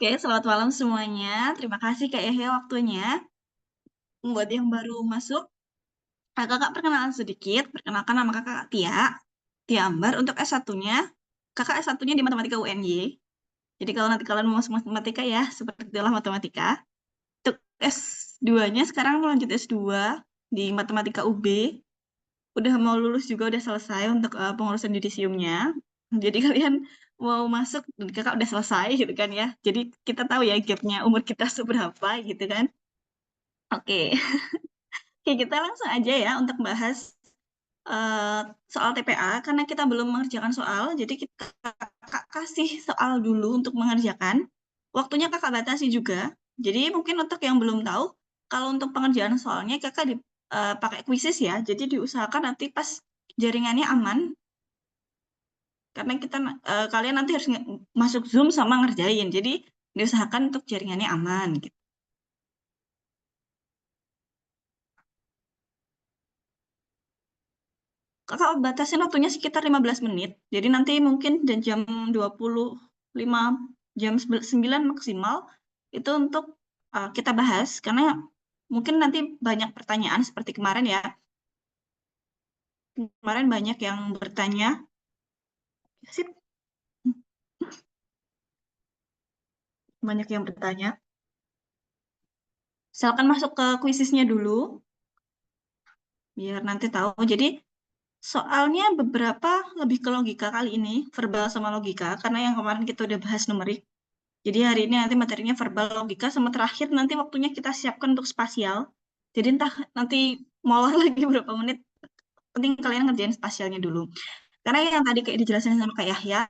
Oke, selamat malam semuanya. Terima kasih Kak Yahya waktunya. Buat yang baru masuk, kakak perkenalan sedikit. Perkenalkan nama kakak Tia, Tia Ambar. Untuk S1-nya, kakak S1-nya di Matematika UNY. Jadi kalau nanti kalian mau masuk matematika ya, seperti itulah matematika. Untuk S2-nya sekarang melanjut S2 di Matematika UB. Udah mau lulus juga, udah selesai untuk pengurusan yudisiumnya. Jadi kalian mau masuk, dan kakak udah selesai gitu kan ya. Jadi kita tahu ya gapnya umur kita seberapa gitu kan. Oke, Oke, kita langsung aja ya untuk bahas eh, soal TPA karena kita belum mengerjakan soal, jadi kita kakak kasih soal dulu untuk mengerjakan. Waktunya kakak batasi juga. Jadi mungkin untuk yang belum tahu, kalau untuk pengerjaan soalnya kakak pakai quizzes ya. Jadi diusahakan nanti pas jaringannya aman, karena kalian nanti harus masuk Zoom sama ngerjain. Jadi diusahakan untuk jaringannya aman gitu. Kakak batasin waktunya sekitar 15 menit. Jadi nanti mungkin dan jam 25, jam 9 maksimal, itu untuk kita bahas. Karena mungkin nanti banyak pertanyaan seperti kemarin ya. Kemarin banyak yang bertanya. Sip, banyak yang bertanya. Silakan masuk ke kuisisnya dulu, biar nanti tahu. Jadi soalnya beberapa lebih ke logika kali ini, verbal sama logika. Karena yang kemarin kita udah bahas numerik. Jadi hari ini nanti materinya verbal logika sama terakhir nanti waktunya kita siapkan untuk spasial. Jadi entah nanti molor lagi berapa menit, penting kalian ngerjain spasialnya dulu. Karena yang tadi kayak dijelasin sama Kak Yahya,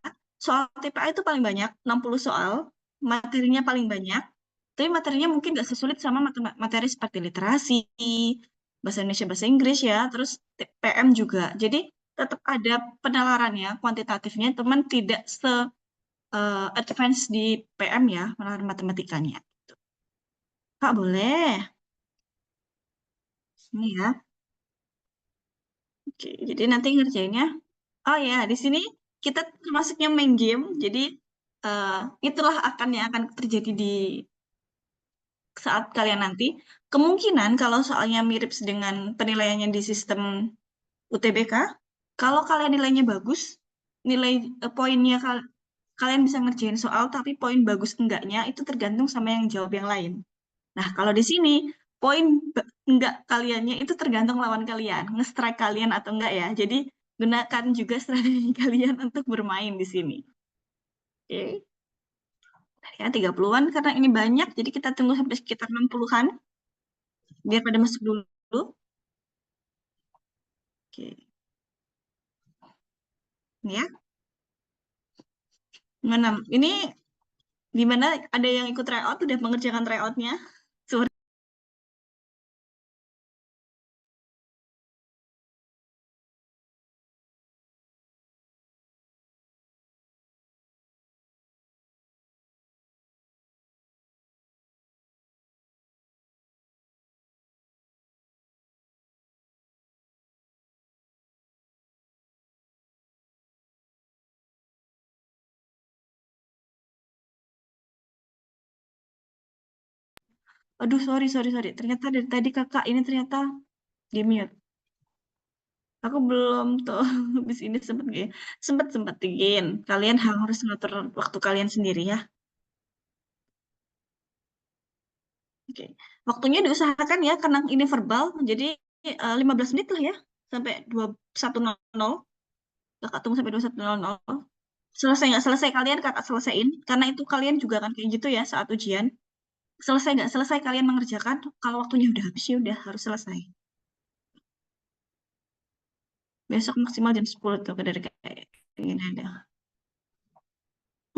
soal TPA itu paling banyak, 60 soal, materinya paling banyak, tapi materinya mungkin nggak sesulit sama materi seperti literasi, bahasa Indonesia, bahasa Inggris ya, terus PM juga. Jadi tetap ada penalarannya, kuantitatifnya, teman tidak advance di PM ya, menarik matematikanya. Kak, boleh. Ini ya. Oke, jadi nanti ngerjainnya. Oh ya, di sini kita masuknya main game. Jadi eh, itulah yang akan terjadi di saat kalian nanti. Kemungkinan kalau soalnya mirip dengan penilaiannya di sistem UTBK, kalau kalian nilainya bagus, nilai poinnya kalian bisa ngerjain soal, tapi poin bagus enggaknya itu tergantung sama yang jawab yang lain. Nah, kalau di sini poin enggak kaliannya itu tergantung lawan kalian, nge-strike kalian atau enggak ya. Jadi gunakan juga strategi kalian untuk bermain di sini. Oke. Ya, 30-an karena ini banyak, jadi kita tunggu sampai sekitar 60-an biar pada masuk dulu. Oke. Ini ya. Mana? Ini gimana? Ada yang ikut tryout, udah mengerjakan tryoutnya? Sorry. Aduh, sorry, sorry, sorry. Ternyata dari tadi kakak ini ternyata di mute. Aku belum tuh habis ini sempet sempetin. Kalian harus ngatur waktu kalian sendiri ya. Oke. Waktunya diusahakan ya karena ini verbal jadi 15 menit lah ya sampai 21.00. Kakak tunggu sampai 21.00. Selesai nggak selesai kalian kakak selesaiin karena itu kalian juga akan kayak gitu ya saat ujian. Selesai nggak selesai kalian mengerjakan kalau waktunya udah habis ya udah harus selesai. Besok maksimal jam 10 tuh dari kayak gini ada.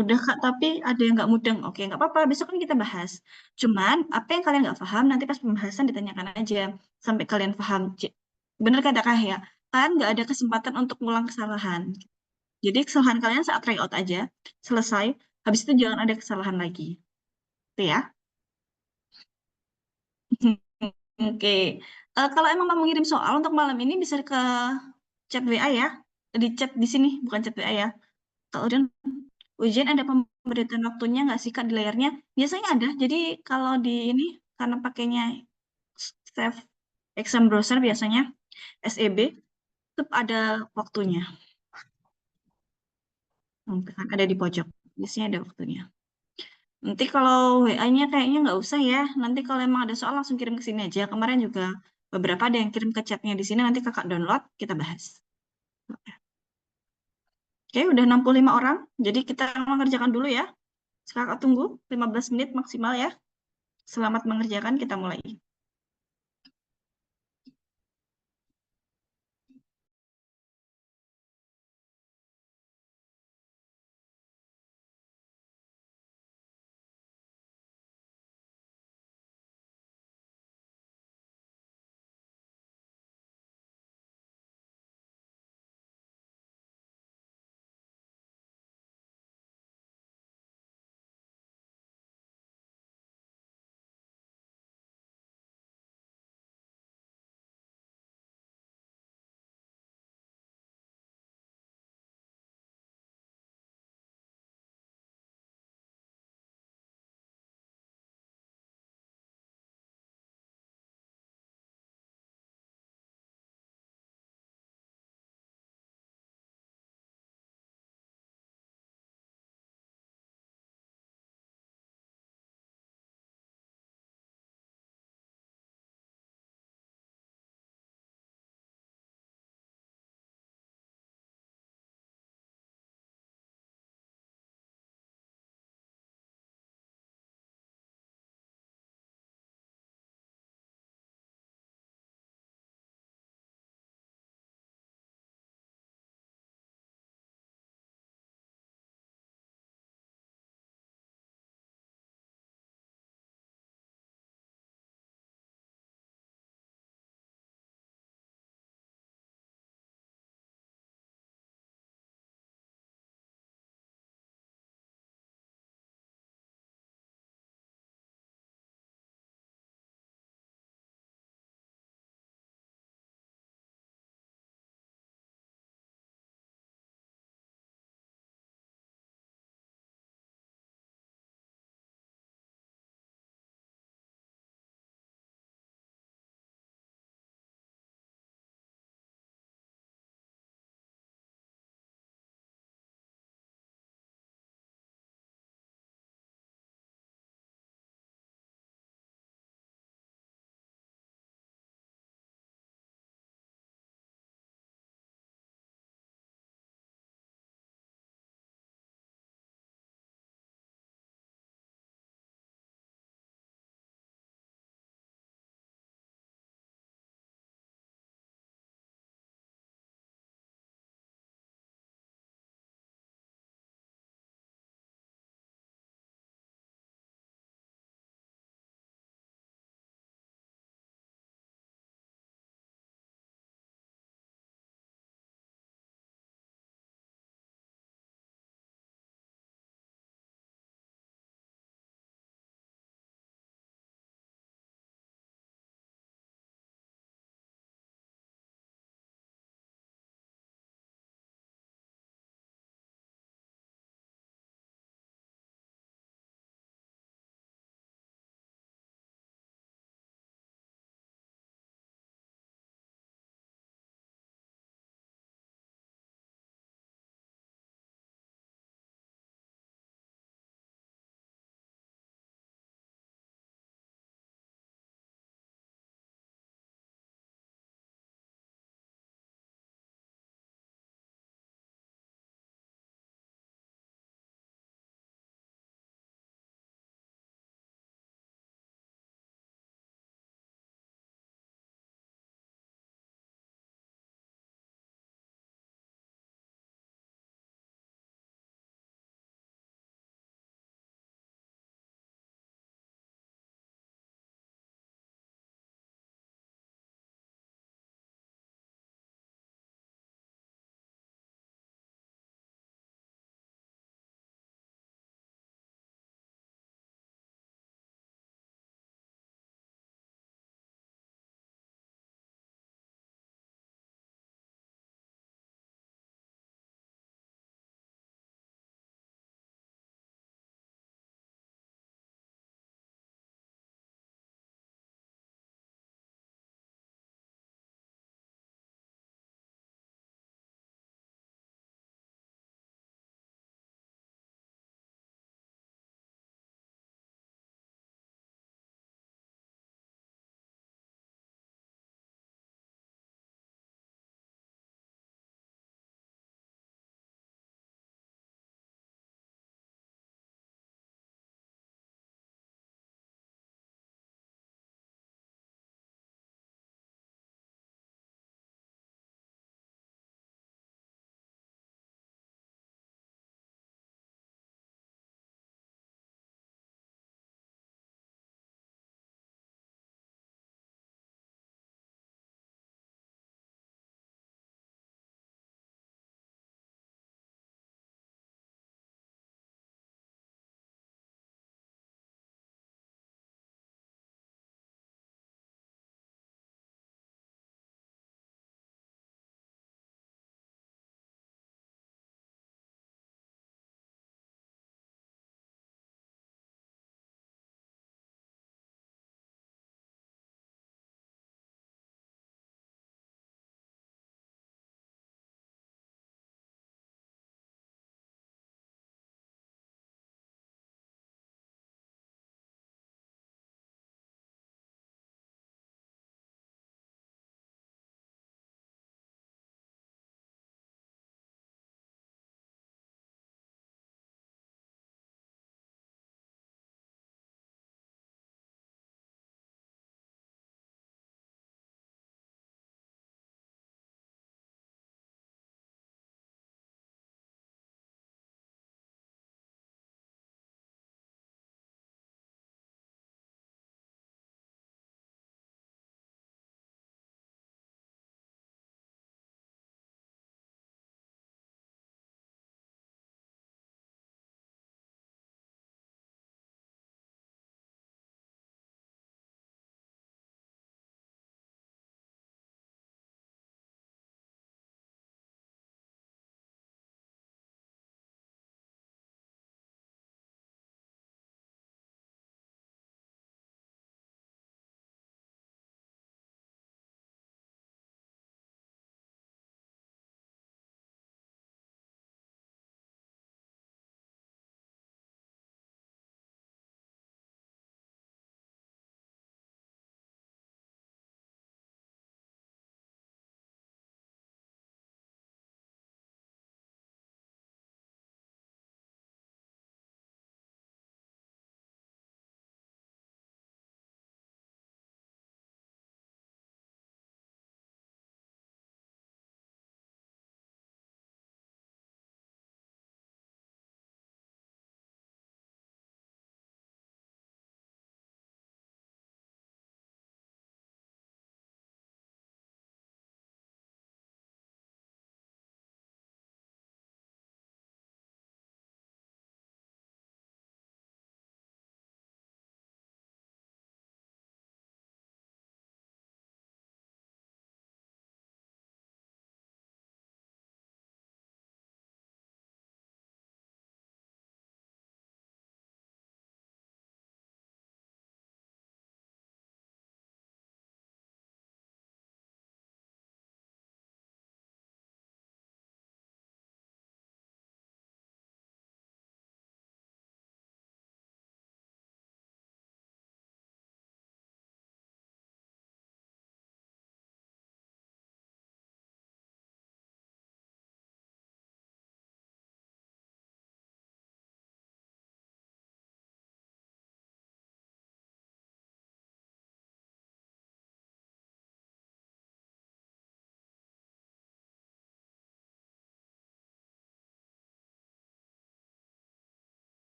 Udah Kak, tapi ada yang nggak mudeng. Oke, nggak apa-apa. Besok kan kita bahas. Cuman, apa yang kalian nggak paham, nanti pas pembahasan ditanyakan aja. Sampai kalian paham. Bener kata Kak ya? Kalian nggak ada kesempatan untuk ngulang kesalahan. Jadi, kesalahan kalian saat tryout aja. Selesai. Habis itu jangan ada kesalahan lagi. Itu ya. Oke. Kalau emang mau ngirim soal untuk malam ini, bisa ke chat WA ya. Di chat di sini, bukan chat WA ya. Kalau udah Ujian ada pemberitaan waktunya nggak sih Kak di layarnya? Biasanya ada. Jadi kalau di ini karena pakainya Save Exam Browser biasanya SEB itu ada waktunya. Kan ada di pojok. Biasanya ada waktunya. Nanti kalau WA-nya kayaknya nggak usah ya. Nanti kalau emang ada soal langsung kirim ke sini aja. Kemarin juga beberapa ada yang kirim ke chatnya di sini. Nanti kakak download, kita bahas. Oke, udah 65 orang. Jadi kita mengerjakan dulu ya. Kakak tunggu 15 menit maksimal ya. Selamat mengerjakan, kita mulai.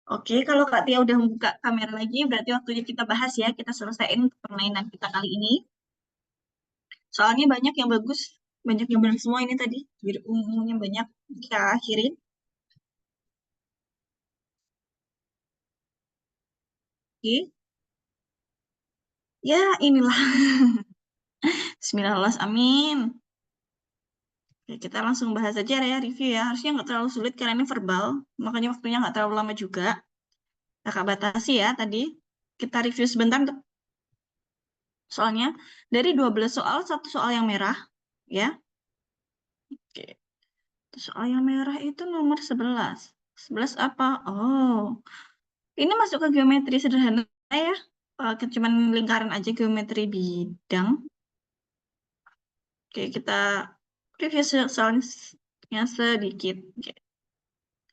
Oke, kalau Kak Tia udah buka kamera lagi, berarti waktunya kita bahas ya. Kita selesaiin permainan kita kali ini. Soalnya banyak yang bagus, banyak yang benar semua ini tadi. Jadi umumnya banyak kita akhirin. Oke, ya inilah. Bismillah, amin. Oke, kita langsung bahas aja ya review ya. Harusnya nggak terlalu sulit karena ini verbal, makanya waktunya nggak terlalu lama juga. Kakak batasi ya tadi. Kita review sebentar untuk soalnya. Dari 12 soal, satu soal yang merah ya. Oke. Soal yang merah itu nomor 11. 11 apa? Oh, ini masuk ke geometri sederhana ya. Cuman lingkaran aja geometri bidang. Oke, kita review soalnya sedikit. Oke.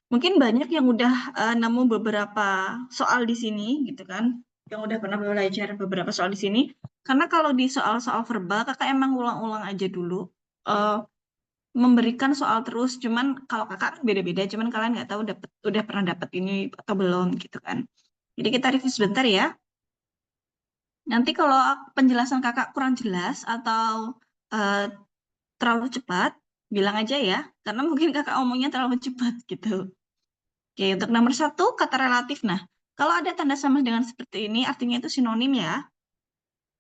Mungkin banyak yang udah nemu beberapa soal di sini gitu kan. Yang udah pernah belajar beberapa soal di sini. Karena kalau di soal-soal verbal, kakak emang ulang-ulang aja dulu. Eh, Memberikan soal terus, cuman kalau kakak kan beda-beda, cuman kalian nggak tahu udah pernah dapet ini atau belum gitu kan. Jadi kita review sebentar ya. Nanti kalau penjelasan kakak kurang jelas atau eh, terlalu cepat, bilang aja ya, karena mungkin kakak omongnya terlalu cepat gitu. Oke, untuk nomor satu, kata relatif. Nah, kalau ada tanda sama dengan seperti ini, artinya itu sinonim ya.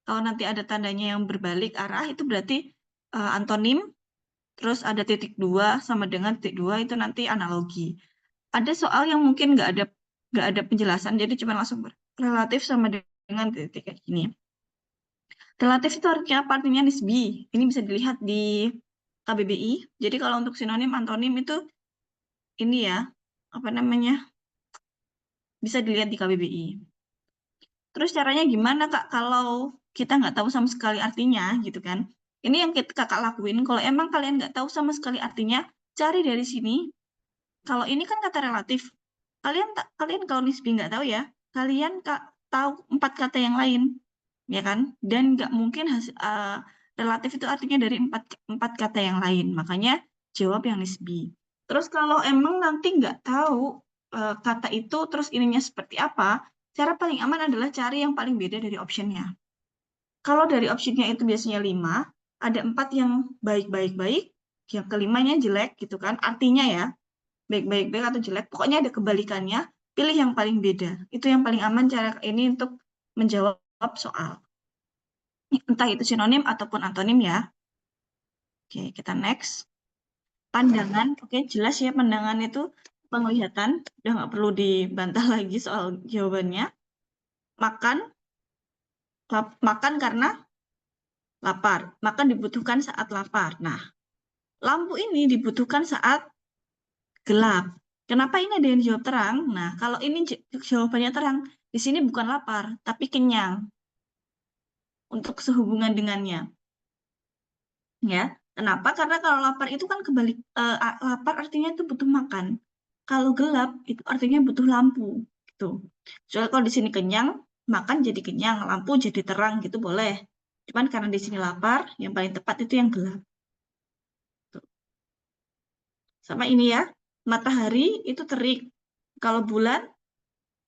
Kalau nanti ada tandanya yang berbalik arah, itu berarti antonim. Terus ada titik dua sama dengan titik dua itu nanti analogi. Ada soal yang mungkin nggak ada penjelasan, jadi cuma langsung relatif sama dengan titik kayak gini. Relatif itu artinya apa? Artinya nisbi. Ini bisa dilihat di KBBI. Jadi kalau untuk sinonim, antonim itu ini ya, apa namanya? Bisa dilihat di KBBI. Terus caranya gimana Kak kalau kita nggak tahu sama sekali artinya gitu kan? Ini yang kakak lakuin. Kalau emang kalian nggak tahu sama sekali artinya, cari dari sini. Kalau ini kan kata relatif. Kalian kalau nisbi nggak tahu ya, kalian tahu 4 kata yang lain, ya kan? Dan nggak mungkin relatif itu artinya dari empat kata yang lain. Makanya jawab yang nisbi. Terus kalau emang nanti nggak tahu kata itu, terus ininya seperti apa, cara paling aman adalah cari yang paling beda dari optionnya. Kalau dari optionnya itu biasanya 5, ada 4 yang baik-baik-baik, yang kelimanya jelek gitu kan, artinya ya, baik-baik-baik atau jelek, pokoknya ada kebalikannya, pilih yang paling beda. Itu yang paling aman cara ini untuk menjawab soal. Entah itu sinonim ataupun antonim ya. Oke, kita next. Pandangan, oke jelas ya pandangan itu penglihatan, udah nggak perlu dibantah lagi soal jawabannya. Makan, makan karena lapar, makan dibutuhkan saat lapar. Nah, lampu ini dibutuhkan saat gelap. Kenapa ini ada yang dijawab terang? Nah, kalau ini jawabannya terang, di sini bukan lapar, tapi kenyang untuk sehubungan dengannya. Ya, kenapa? Karena kalau lapar itu kan kebalik, lapar artinya itu butuh makan. Kalau gelap itu artinya butuh lampu, gitu. Soalnya kalau di sini kenyang, makan jadi kenyang, lampu jadi terang gitu boleh. Cuman karena di sini lapar, yang paling tepat itu yang gelap. Tuh. Sama ini ya, matahari itu terik. Kalau bulan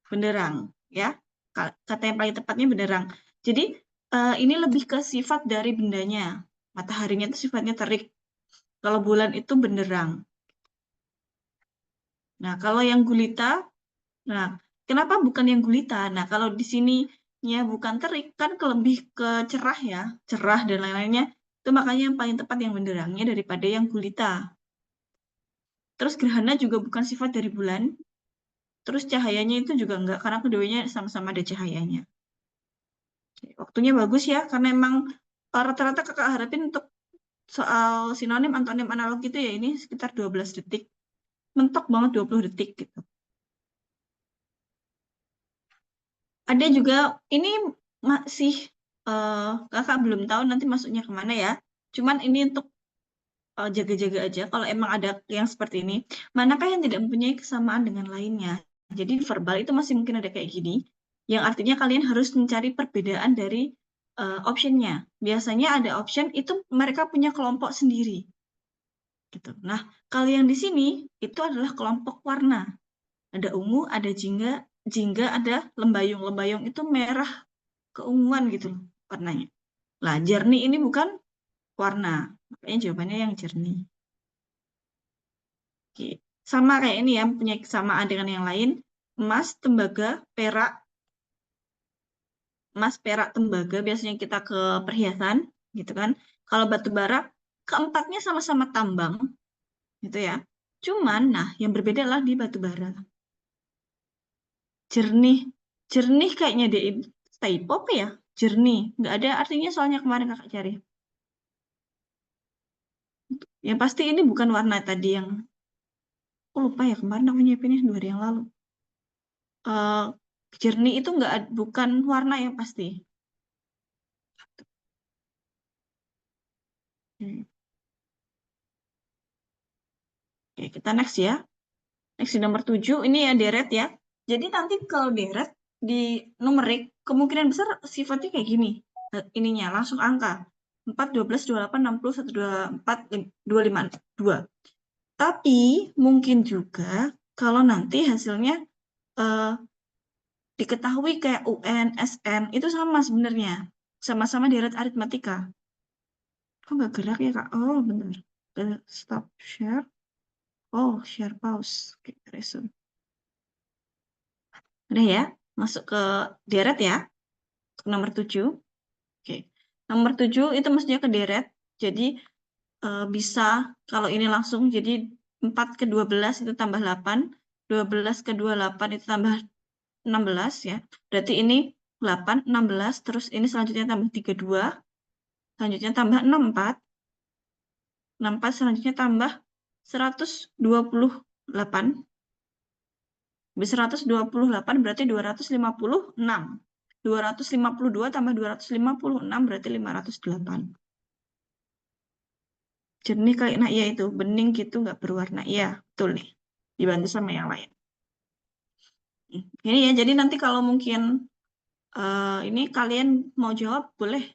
benderang, ya. Kata yang paling tepatnya benderang. Jadi ini lebih ke sifat dari bendanya. Mataharinya itu sifatnya terik. Kalau bulan itu benderang. Nah, kalau yang gulita, nah, kenapa bukan yang gulita? Nah, kalau di sininya bukan terik, kan lebih ke cerah ya, cerah dan lain-lainnya. Itu makanya yang paling tepat yang benderangnya daripada yang gulita. Terus gerhana juga bukan sifat dari bulan. Terus cahayanya itu juga enggak, karena keduanya sama-sama ada cahayanya. Waktunya bagus ya, karena emang rata-rata kakak harapin untuk soal sinonim, antonim, analog gitu ya, ini sekitar 12 detik. Mentok banget 20 detik gitu. Ada juga, ini masih kakak belum tahu nanti masuknya kemana ya. Cuman ini untuk jaga-jaga aja, kalau emang ada yang seperti ini, manakah yang tidak mempunyai kesamaan dengan lainnya. Jadi verbal itu masih mungkin ada kayak gini, yang artinya kalian harus mencari perbedaan dari optionnya. Biasanya ada option itu mereka punya kelompok sendiri. Gitu. Nah, kalau yang di sini itu adalah kelompok warna. Ada ungu, ada jingga ada lembayung. Lembayung itu merah keunguan gitu loh warnanya. Lah, jernih ini bukan warna. Makanya jawabannya yang jernih. Oke. Sama kayak ini ya, punya kesamaan dengan yang lain. Emas, tembaga, perak. Emas, perak, tembaga biasanya kita ke perhiasan gitu kan. Kalau batu bara, keempatnya sama-sama tambang gitu ya. Cuman, nah yang berbeda adalah di batu bara. Jernih, jernih kayaknya di typo apa ya? Jernih, nggak ada artinya soalnya kemarin kakak cari. Yang pasti ini bukan warna tadi yang, aku lupa ya kemarin aku nyiapinnya 2 hari yang lalu. Eh, jernih itu bukan warna yang pasti. Hmm. Oke, kita next ya. Next di nomor 7, ini ya deret ya. Jadi nanti kalau deret di numerik, kemungkinan besar sifatnya kayak gini. Ininya langsung angka. 4, 12, 28, 60, 1, 2, 4, 2, 5, 2. Tapi mungkin juga kalau nanti hasilnya eh, diketahui kayak UN, SN, itu sama sebenarnya. Sama-sama deret aritmatika. Kok nggak gerak ya, Kak? Oh, benar. Stop share. Oh, share pause. Oke, resume. Udah ya, masuk ke deret ya, ke nomor 7. Oke. Nomor 7 itu maksudnya ke deret. Jadi bisa kalau ini langsung jadi 4 ke 12 itu tambah 8, 12 ke 28 itu tambah 16 ya. Berarti ini 8, 16, terus ini selanjutnya tambah 32, selanjutnya tambah 64, 64 selanjutnya tambah 128. 128 berarti 256. 252 tambah 256 berarti 508. Jernih kali, nah iya itu, bening gitu nggak berwarna. Iya, betul nih. Dibantu sama yang lain. Ini ya, jadi nanti kalau mungkin ini kalian mau jawab, boleh.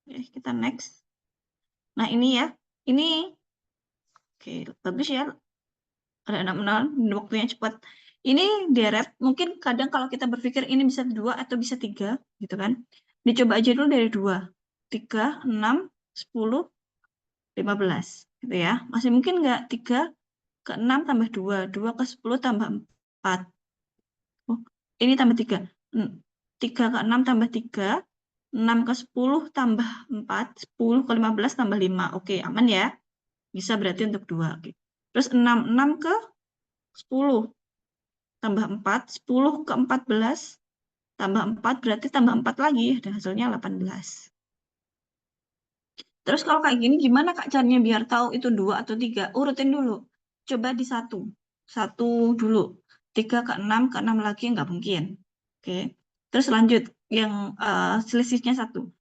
Kita next. Nah ini ya, ini oke, bagus ya. Ada 6 waktunya cepat. Ini deret, mungkin kadang kalau kita berpikir ini bisa 2 atau bisa 3, gitu kan. Dicoba aja dulu dari 2. 3, 6, 10, 15. Gitu ya. Masih mungkin nggak 3 ke 6 tambah 2. 2 ke 10 tambah 4. Oh, ini tambah 3. 3 ke 6 tambah 3. 6 ke 10 tambah 4. 10 ke 15 tambah 5. Oke, aman ya. Bisa berarti untuk 2. Oke. Terus 6 ke 10 tambah 4, 10 ke 14, tambah 4, berarti tambah 4 lagi, dan hasilnya 18. Terus kalau kayak gini, gimana Kak caranya biar tahu itu 2 atau 3? Urutin dulu. Coba di 1. 1 dulu. 3 ke 6, ke 6 lagi nggak mungkin. Oke. Terus lanjut, yang selisihnya 1.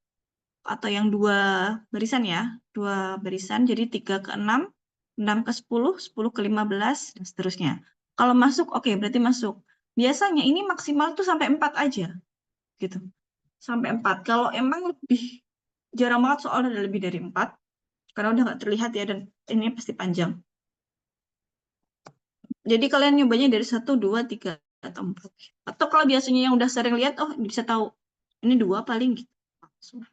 Atau yang 2 barisan ya. 2 barisan, jadi 3 ke 6, 6 ke 10, 10 ke 15, dan seterusnya. Kalau masuk, oke, berarti masuk. Biasanya ini maksimal tuh sampai 4 aja, gitu. Sampai 4. Kalau emang lebih, jarang banget soalnya ada lebih dari 4, karena udah nggak terlihat ya, dan ini pasti panjang. Jadi kalian nyobanya dari 1, 2, 3, atau 4. Atau kalau biasanya yang udah sering lihat, oh bisa tahu, ini 2 paling gitu.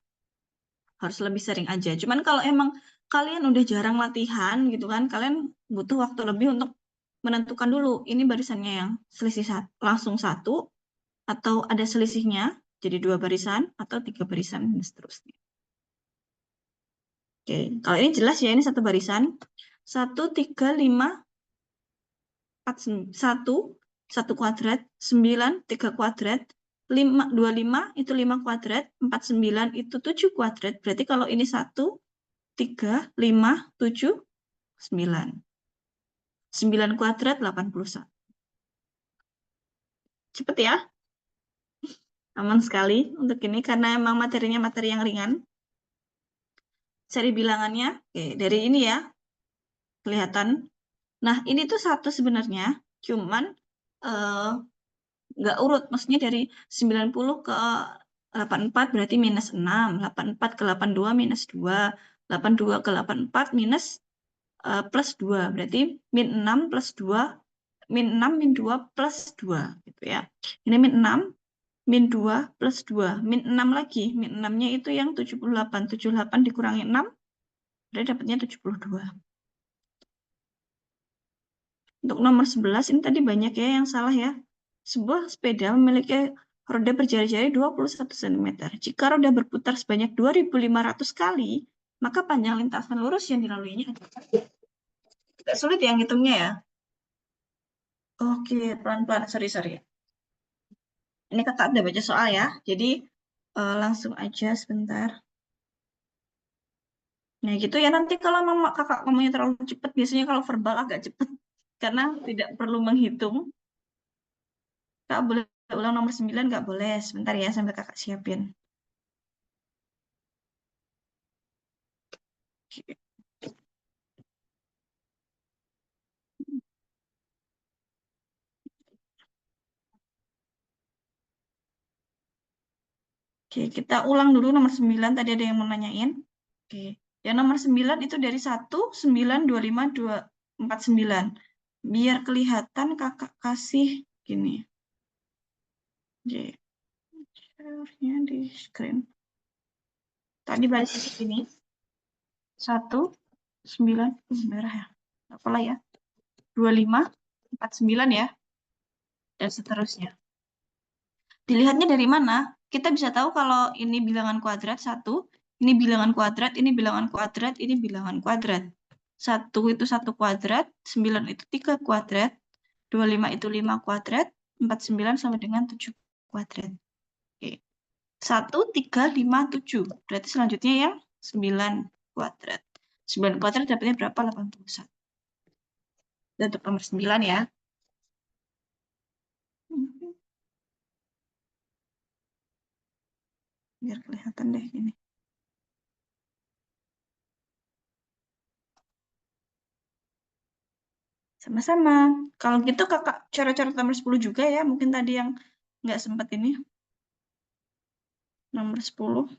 Harus lebih sering aja. Cuman kalau emang kalian udah jarang latihan gitu kan, kalian butuh waktu lebih untuk menentukan dulu ini barisannya yang selisih langsung 1 atau ada selisihnya jadi 2 barisan atau 3 barisan dan seterusnya. Oke, kalau ini jelas ya, ini 1 barisan. 1, 3, 5, 4, 1, 1 kuadrat, 9, 3 kuadrat, 5, 25 itu 5 kuadrat, 49 itu 7 kuadrat. Berarti kalau ini 1, 3, 5, 7, 9. 9 kuadrat 81. Cepet ya, aman sekali untuk ini karena emang materinya materi yang ringan. Seri bilangannya, oke, dari ini ya, kelihatan. Nah, ini tuh 1 sebenarnya, cuman nggak urut. Maksudnya dari 90 ke 84 berarti -6. 84 ke 82 -2. 82 ke 84 minus plus 2. Berarti min 6 plus 2, min 6 min 2 plus 2 gitu ya. Ini min 6 min 2 plus 2. Min 6 lagi. Min 6-nya itu yang 78. 78 dikurangi 6, berarti dapatnya 72. Untuk nomor 11 ini tadi banyak ya yang salah ya. Sebuah sepeda memiliki roda berjari-jari 21 cm. Jika roda berputar sebanyak 2.500 kali, maka panjang lintasan lurus yang dilaluinya adalah. Tidak sulit yang hitungnya ya. Oke, pelan-pelan. Sorry. Ini kakak udah baca soal ya. Jadi langsung aja sebentar. Nah gitu ya, nanti kalau mama kakak ngomongnya terlalu cepat, biasanya kalau verbal agak cepat. Karena tidak perlu menghitung. Kak boleh ulang nomor 9, nggak boleh. Sebentar ya, sambil kakak siapin. Oke, kita ulang dulu nomor 9. Tadi ada yang mau nanyain. Oke, yang nomor 9 itu dari 1, 9, 25, 2, 4, 9. Biar kelihatan kakak kasih gini. Oke, share-nya di screen. Tadi baca di sini. 1, 9, merah ya. Apalah ya. 25, 49 ya. Dan seterusnya. Dilihatnya dari mana? Kita bisa tahu kalau ini bilangan kuadrat 1, ini bilangan kuadrat, ini bilangan kuadrat, ini bilangan kuadrat. 1 itu 1 kuadrat, 9 itu 3 kuadrat, 25 itu 5 kuadrat, 49 sama dengan 7 kuadrat. Oke. 1, 3, 5, 7. Berarti selanjutnya yang 9 kuadrat. 9 kuadrat dapatnya berapa? 81. Dan untuk nomor 9 ya. Biar kelihatan deh ini. Sama-sama. Kalau gitu kakak cara-cara nomor 10 juga ya. Mungkin tadi yang nggak sempat ini. Nomor 10.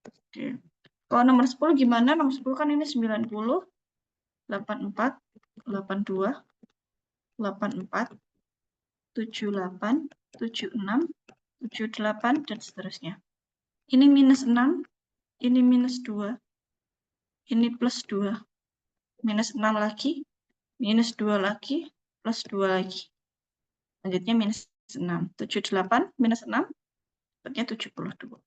Oke. Kalau nomor 10 gimana? Nomor 10 kan ini 90, 84, 82, 84, 78, 76, 78, dan seterusnya. Ini minus 6, ini minus 2, ini plus 2. Minus 6 lagi, minus 2 lagi, plus 2 lagi. Lanjutnya minus 6. 78 minus 6, dapatnya 72.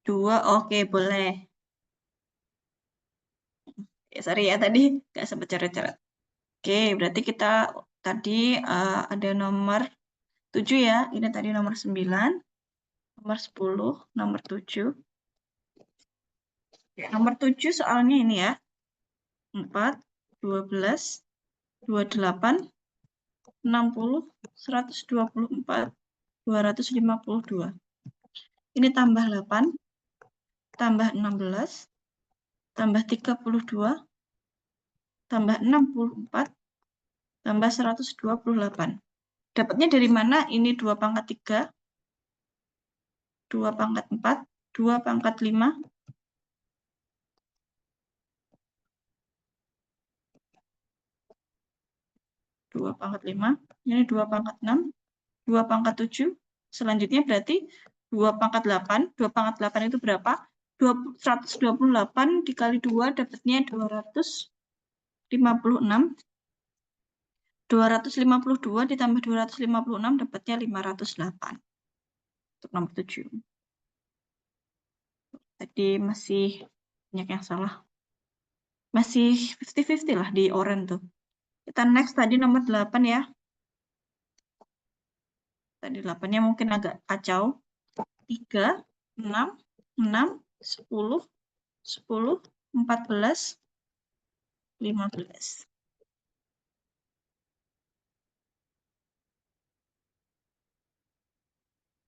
2, oke, boleh. Sorry ya, tadi nggak sempat coret-coret. Oke, berarti kita tadi ada nomor 7 ya. Ini tadi nomor 9, nomor 10, nomor 7. Nomor 7 soalnya ini ya. 4, 12, 28, 60, 124, 252. Ini tambah 8, tambah 16, tambah 32, tambah 64, tambah 128. Dapatnya dari mana? Ini 2 pangkat 3, 2 pangkat 4, 2 pangkat 5, 2 pangkat 5, ini 2 pangkat 6, 2 pangkat 7. Selanjutnya berarti 2 pangkat 8. 2 pangkat 8 itu berapa? 128 dikali 2 dapatnya 256. 252 ditambah 256 dapatnya 508. Untuk nomor 7. Tadi masih banyak yang salah. Masih 50-50 lah di oren tuh. Kita next tadi nomor 8 ya. Tadi 8-nya mungkin agak kacau. 3, 6, 6, 10, 10, 14, 15.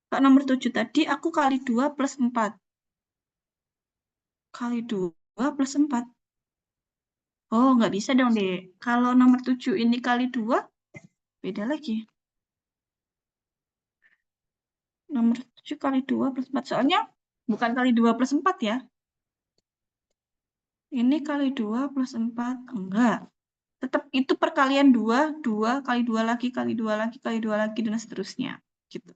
Kak nomor 7 tadi aku kali 2 plus 4. Kali 2 plus 4. Oh, nggak bisa dong, Dek. Kalau nomor 7 ini kali 2, beda lagi. Nomor 7 kali 2 plus 4. Soalnya bukan kali 2 plus 4 ya. Ini kali 2 plus 4. Enggak. Tetap itu perkalian 2, 2 kali 2 lagi, kali 2 lagi, kali 2 lagi, dan seterusnya. Gitu.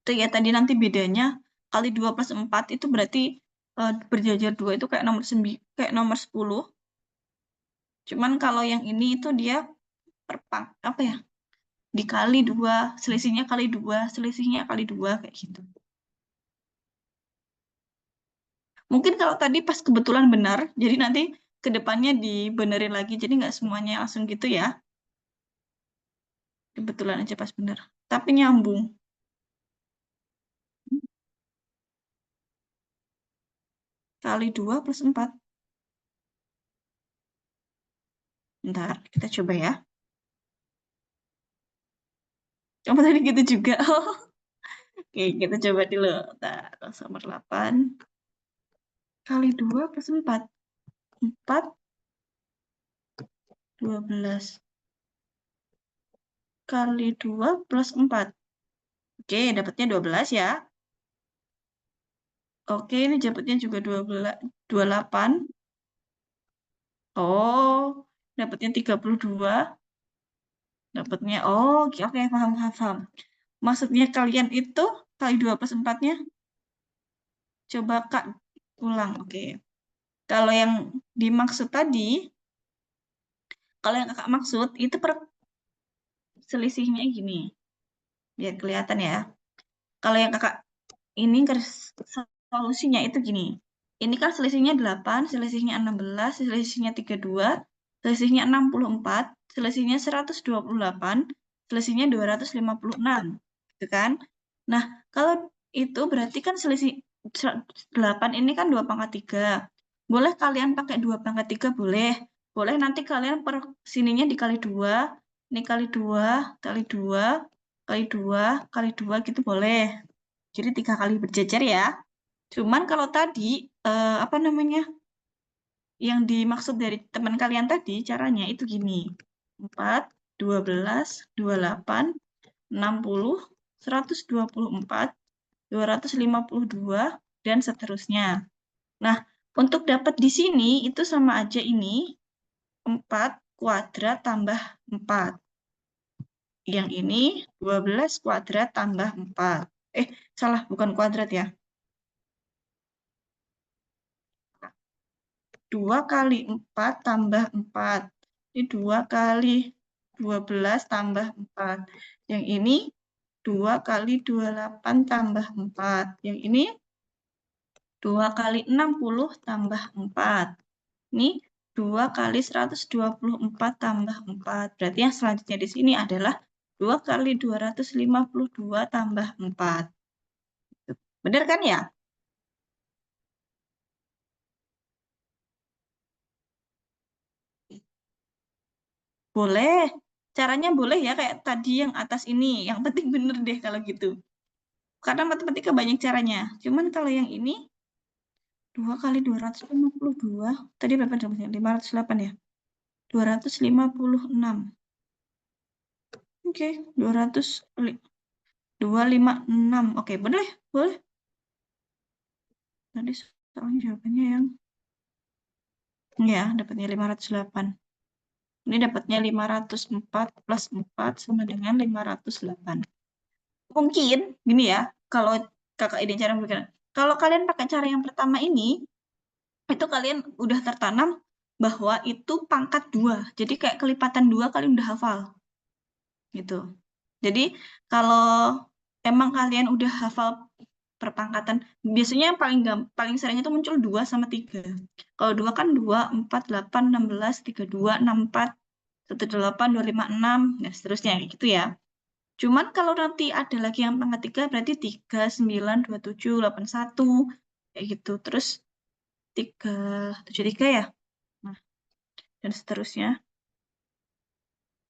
Itu ya tadi nanti bedanya kali 2 plus 4 itu berarti berjajar 2 itu kayak nomor 9, kayak nomor 10. Cuman kalau yang ini itu dia apa ya? Dikali 2, selisihnya kali 2, selisihnya kali 2 kayak gitu. Mungkin kalau tadi pas kebetulan benar, jadi nanti ke depannya dibenerin lagi. Jadi nggak semuanya langsung gitu ya. Kebetulan aja pas benar. Tapi nyambung. Kali 2 plus 4. Bentar, kita coba ya. Coba tadi gitu juga. Oke, kita coba dulu. Bentar, nomor 8. Kali 2 plus 4. 4, 12. Kali 2 plus 4. Oke, dapatnya 12 ya. Oke, ini dapatnya juga 12, 28. Oh, dapatnya 32. Dapatnya, oh, oke, oke, paham, paham, paham. Maksudnya kalian itu kali 2 plus 4-nya, coba Kak ulang, oke. Kalau yang dimaksud tadi, kalau yang Kakak maksud, itu selisihnya gini, biar kelihatan ya. Kalau yang Kakak ini solusinya itu gini. Ini kan selisihnya 8, selisihnya 16, selisihnya 32, selisihnya 64, selisihnya 128, selisihnya 256. Gitu kan? Nah, kalau itu berarti kan selisih 8 ini kan 2 pangkat 3. Boleh kalian pakai 2 pangkat 3, boleh. Boleh nanti kalian per sininya dikali 2, ini kali 2, kali 2, kali 2, kali 2 gitu boleh. Jadi 3 kali berjejer ya. Cuman kalau tadi, apa namanya, yang dimaksud dari teman kalian tadi, caranya itu gini. 4, 12, 28, 60, 124, 252, dan seterusnya. Nah, untuk dapat di sini, itu sama aja ini, 4 kuadrat tambah 4. Yang ini 12 kuadrat tambah 4. Salah, bukan kuadrat ya. 2 kali 4 tambah 4. Ini 2 kali 12 tambah 4. Yang ini 2 kali 28 tambah 4. Yang ini 2 kali 60 tambah 4. Ini 2 kali 124 tambah 4. Berarti yang selanjutnya di sini adalah 2 kali 252 tambah 4. Benar kan ya? Boleh. Caranya boleh ya kayak tadi yang atas ini. Yang penting bener deh kalau gitu. Karena matematika banyak caranya. Cuman kalau yang ini 2 kali 252. Tadi berapa jawabnya? 508 ya? 256. Oke, 256. Oke, boleh, boleh. Tadi soalnya jawabannya yang ya, dapatnya 508. Ini dapatnya 504 plus 4 sama dengan 508. Mungkin gini ya, kalau kakak ini cara berpikir. Kalau kalian pakai cara yang pertama ini, itu kalian udah tertanam bahwa itu pangkat 2. Jadi kayak kelipatan 2 kalian udah hafal. Gitu. Jadi kalau emang kalian udah hafal perpangkatan, biasanya yang paling sering itu muncul 2 sama 3. Kalau 2 kan 2, 4, 8, 16, 32, 64, 18, 256, dan seterusnya kayak gitu ya. Cuman kalau nanti ada lagi yang pangkat 3 berarti 3, 9, 27, 81 kayak gitu. Terus 3, 73 ya. Nah, dan seterusnya.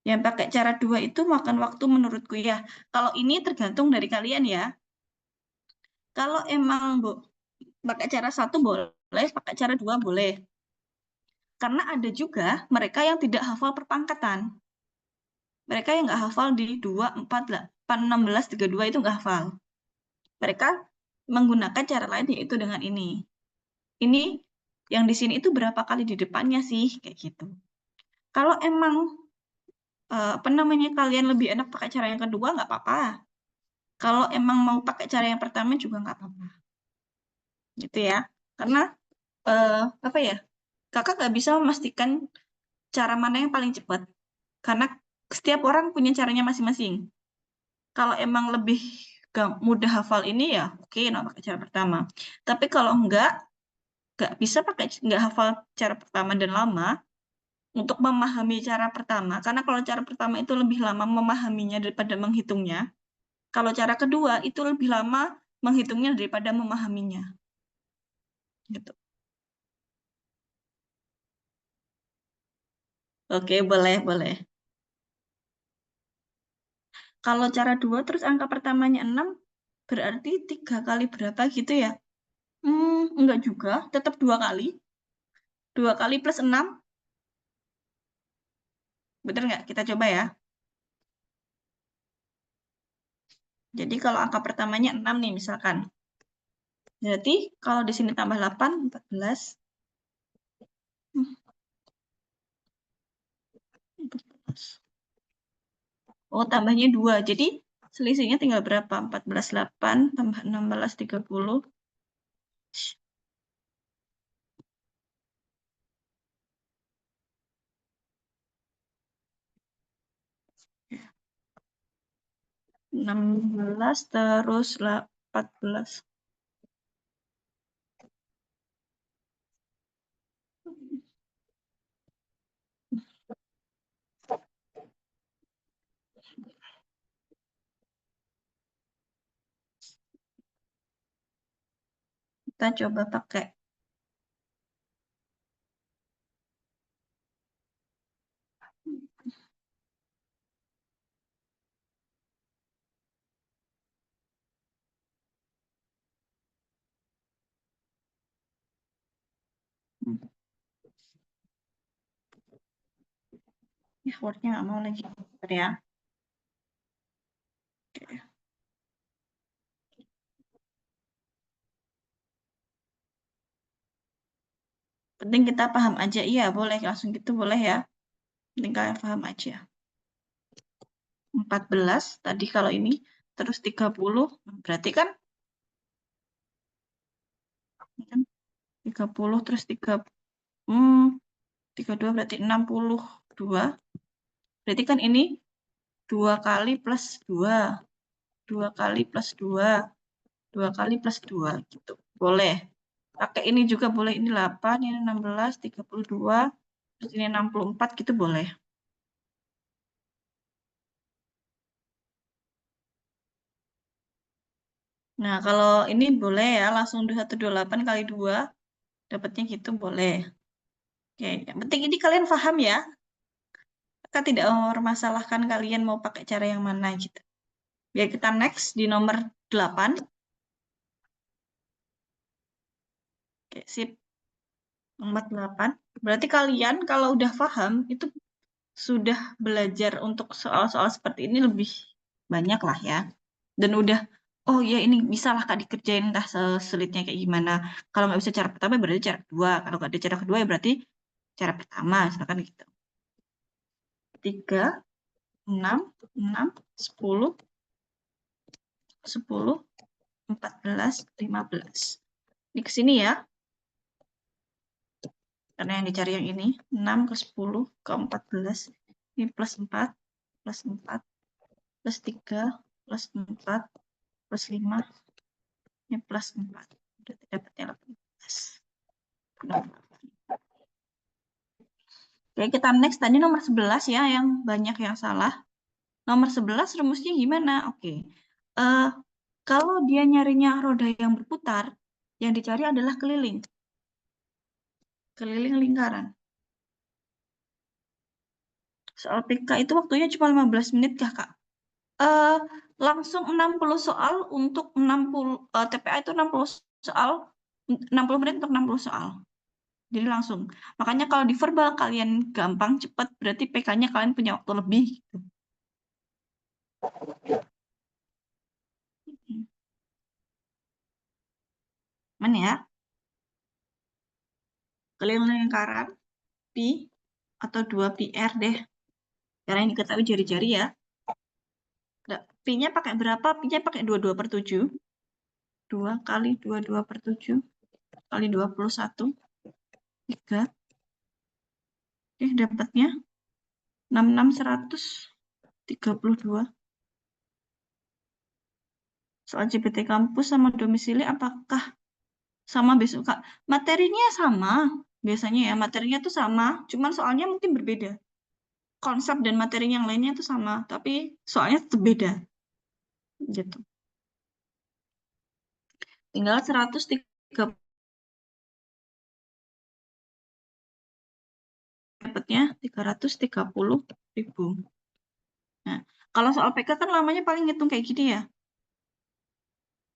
Yang pakai cara 2 itu makan waktu menurutku ya. Kalau ini tergantung dari kalian ya. Kalau emang pakai cara 1 boleh, pakai cara 2 boleh. Karena ada juga mereka yang tidak hafal perpangkatan. Mereka yang nggak hafal di 2, 4, 8, 16, 32 itu nggak hafal. Mereka menggunakan cara lain yaitu dengan ini. Ini yang di sini itu berapa kali di depannya sih? Kayak gitu. Kalau emang apa namanya kalian lebih enak pakai cara yang kedua, nggak apa-apa. Kalau emang mau pakai cara yang pertama juga nggak apa-apa. Gitu ya. Karena apa ya? Kakak nggak bisa memastikan cara mana yang paling cepat. Karena setiap orang punya caranya masing-masing. Kalau emang lebih mudah hafal ini ya oke, nah pakai cara pertama. Tapi kalau nggak bisa pakai nggak hafal cara pertama dan lama untuk memahami cara pertama. Karena kalau cara pertama itu lebih lama memahaminya daripada menghitungnya. Kalau cara kedua itu lebih lama menghitungnya daripada memahaminya. Gitu. Oke, boleh, boleh. Kalau cara dua terus angka pertamanya 6 berarti 3 kali berapa gitu ya? Enggak juga, tetap 2 kali. 2 kali plus 6, bener nggak? Kita coba ya. Jadi kalau angka pertamanya 6 nih misalkan. Berarti kalau di sini tambah 8, 14. Hmm, 14. Oh, tambahnya 2. Jadi selisihnya tinggal berapa? 14, 8 tambah 16, 30. 16 terus 14. Kita coba pakai. Ya, wordnya nggak mau lagi. Bentar ya. Penting kita paham aja. Iya, boleh. Langsung gitu boleh ya. Penting kalian paham aja. 14 tadi kalau ini. Terus 30. Berarti kan 30 terus 32 berarti 62. Berarti kan ini 2 kali plus 2. 2 kali plus 2. 2 kali plus 2 gitu. Boleh. Pakai ini juga boleh. Ini 8, ini 16, 32. Terus ini 64 gitu boleh. Nah, kalau ini boleh ya, langsung 128 kali 2, dapatnya gitu boleh. Oke, yang penting ini kalian paham ya. Kakak tidak mempermasalahkan kalian mau pakai cara yang mana gitu. Biar kita next di nomor 8. Oke, sip. Nomor 8. Berarti kalian kalau udah paham, itu sudah belajar untuk soal-soal seperti ini lebih banyak lah ya. Dan udah, oh ya ini bisa lah Kak dikerjain entah sesulitnya kayak gimana. Kalau nggak bisa cara pertama berarti cara kedua. Kalau nggak ada cara kedua ya berarti cara pertama. Misalkan gitu. 3, 6, 6, 10, 10, 14, 15. Ini ke sini ya. Karena yang dicari yang ini. 6 ke 10 ke 14. Ini plus 4, plus 4, plus 3, plus 4, plus 5, ini plus 4. Berarti dapatnya 18. Nah, oke, kita next. Tadi nomor 11 ya, yang banyak yang salah. Nomor 11 rumusnya gimana? Oke. Eh, kalau dia nyarinya roda yang berputar, yang dicari adalah keliling. Keliling lingkaran. Soal PK itu waktunya cuma 15 menit kah, Kak? Eh, langsung 60 soal untuk 60, TPA itu 60 soal, 60 menit untuk 60 soal. Jadi langsung. Makanya kalau di verbal kalian gampang, cepat, berarti PK-nya kalian punya waktu lebih. Gitu. Mana ya? Keliling lingkaran pi atau 2πr deh. Karena ini diketahui jari-jari ya. Pi-nya pakai berapa? Pi-nya pakai 22/7. 2 kali 22/7 kali 21. 3. Oke, dapatnya 66.132. Soal GPT kampus sama domisili apakah sama besok, Kak? Materinya sama. Biasanya ya, materinya tuh sama. Cuman soalnya mungkin berbeda. Konsep dan materi yang lainnya tuh sama. Tapi soalnya tetap beda. Gitu. Tinggal 130. Dapatnya 330.000. Nah, kalau soal PK kan lamanya paling hitung kayak gini ya.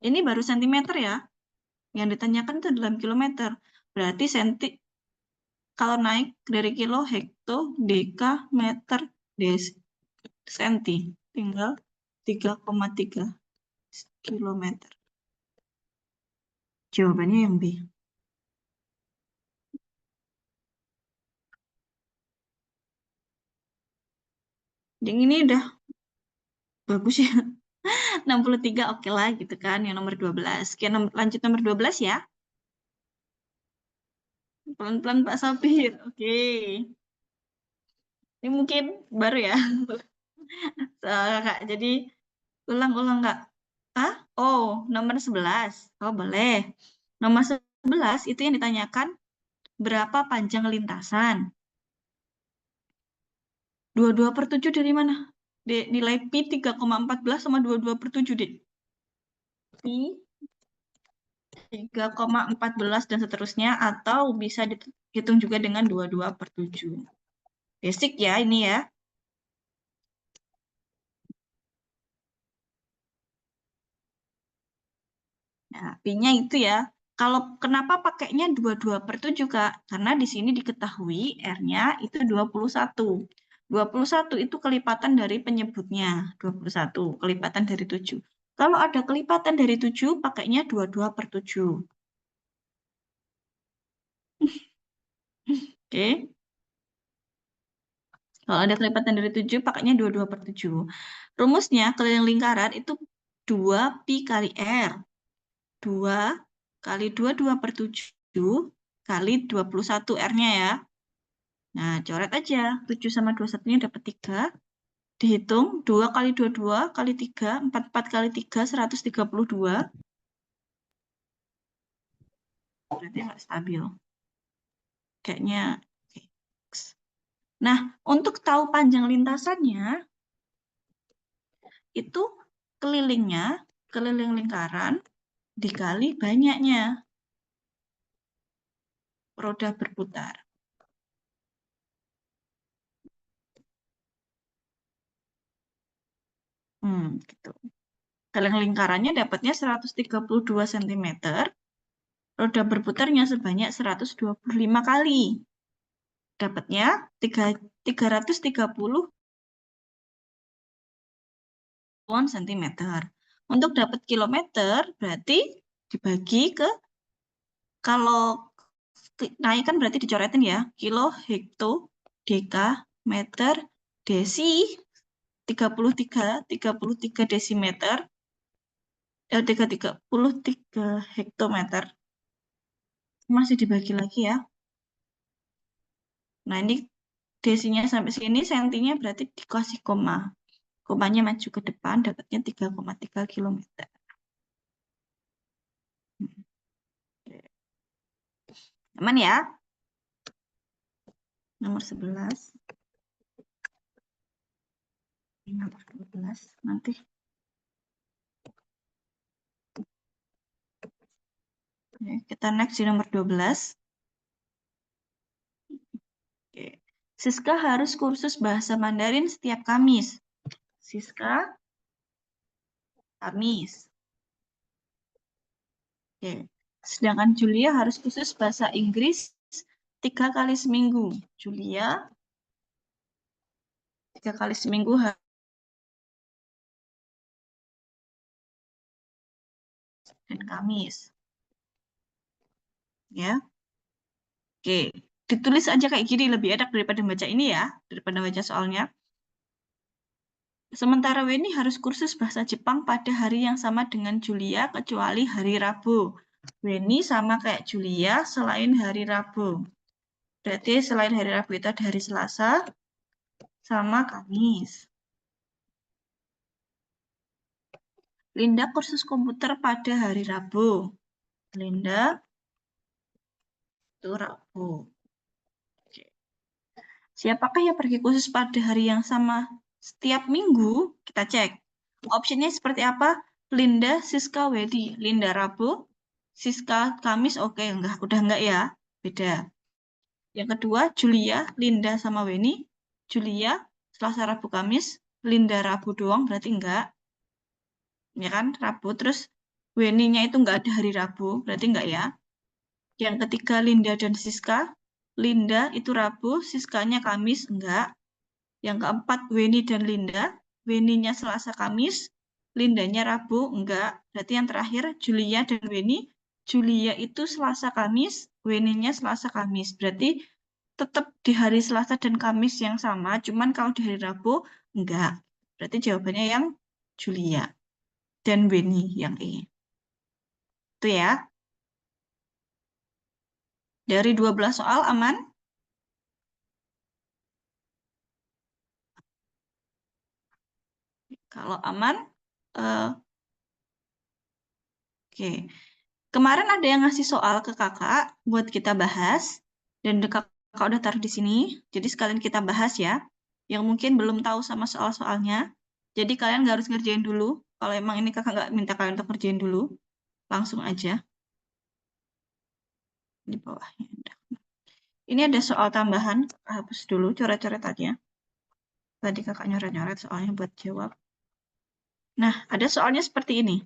Ini baru sentimeter ya. Yang ditanyakan itu dalam kilometer. Berarti kalau naik dari kilo, hekto, deka, meter, senti. Tinggal 3,3 kilometer. Jawabannya yang B. Yang ini udah bagus ya. 63 oke lah gitu kan. Yang nomor 12. Oke, lanjut nomor 12 ya. Pelan-pelan Pak Sapir. Oke. Ini mungkin baru ya. Kak, jadi ulang-ulang Kak. Ah? Oh, nomor 11. Oh, boleh. Nomor 11 itu yang ditanyakan berapa panjang lintasan. 22/7 dari mana? Nilai pi 3,14 sama 22/7, Dek. Pi 3,14 dan seterusnya, atau bisa dihitung juga dengan 22/7. Basic ya ini ya. Nah, pi-nya itu ya. Kalau kenapa pakainya 22/7, Kak? Karena di sini diketahui R-nya itu 21. 21 itu kelipatan dari penyebutnya. 21 kelipatan dari 7. Kalau ada kelipatan dari 7, pakainya 22/7. Oke. Kalau ada kelipatan dari 7, pakainya 22/7. Rumusnya keliling lingkaran itu 2 pi kali R. 2 kali 2/7 kali 21 R-nya ya. Nah, coret aja. 7 sama 21-nya dapat 3. Dihitung 2 kali 22 kali 3, 4 kali 3, 132. Berarti nggak stabil. Kayaknya. Oke. Nah, untuk tahu panjang lintasannya, itu kelilingnya, keliling lingkaran, dikali banyaknya roda berputar. Gitu. Keliling lingkarannya dapatnya 132 cm, roda berputarnya sebanyak 125 kali. Dapatnya 330 cm. Untuk dapat kilometer, berarti dibagi ke, kalau naik kan berarti dicoretin ya, kilo, hekto, deka, meter, desi, 33 desimeter, 33 hektometer. Masih dibagi lagi ya. Nah, ini desinya sampai sini, sentinya berarti dikasih koma. Komanya maju ke depan, dapatnya 3,3 kilometer. Aman ya? Nomor 11. Nomor 12 nanti. Oke, kita next di nomor 12. Oke. Siska harus kursus bahasa Mandarin setiap Kamis. Siska, Kamis. Oke. Sedangkan Julia harus kursus bahasa Inggris 3 kali seminggu. Julia 3 kali seminggu dan Kamis. Ya. Oke, ditulis aja kayak gini lebih enak daripada baca ini ya, daripada baca soalnya. Sementara Weni harus kursus bahasa Jepang pada hari yang sama dengan Julia kecuali hari Rabu. Weni sama kayak Julia selain hari Rabu. Berarti selain hari Rabu itu ada hari Selasa sama Kamis. Linda kursus komputer pada hari Rabu. Linda itu Rabu. Oke. Siapakah yang pergi kursus pada hari yang sama setiap minggu? Kita cek. Optionnya seperti apa? Linda, Siska, Wedi. Linda Rabu, Siska Kamis. Oke, udah enggak ya? Beda. Yang kedua, Julia, Linda sama Weni. Julia, Selasa, Rabu, Kamis. Linda Rabu doang, berarti enggak. Ya kan? Rabu. Terus Weni-nya itu enggak ada hari Rabu, berarti enggak ya? Yang ketiga, Linda dan Siska. Linda itu Rabu, Siskanya Kamis, enggak. Yang keempat, Weni dan Linda. Weni-nya Selasa Kamis, Lindanya Rabu, enggak. Berarti yang terakhir, Julia dan Weni. Julia itu Selasa Kamis, Weni-nya Selasa Kamis. Berarti tetap di hari Selasa dan Kamis yang sama, cuman kalau di hari Rabu, enggak. Berarti jawabannya yang Julia dan Weni yang E. Itu ya. Dari 12 soal aman? Kalau aman, oke. Kemarin ada yang ngasih soal ke kakak buat kita bahas, dan kakak udah taruh di sini. Jadi sekalian kita bahas ya, yang mungkin belum tahu sama soal-soalnya. Jadi kalian nggak harus ngerjain dulu. Kalau emang ini kakak nggak minta kalian untuk ngerjain dulu, langsung aja di bawahnya. Ini ada soal tambahan, hapus dulu coret-coretannya. Tadi kakak nyoret-nyoret soalnya buat jawab. Nah, ada soalnya seperti ini.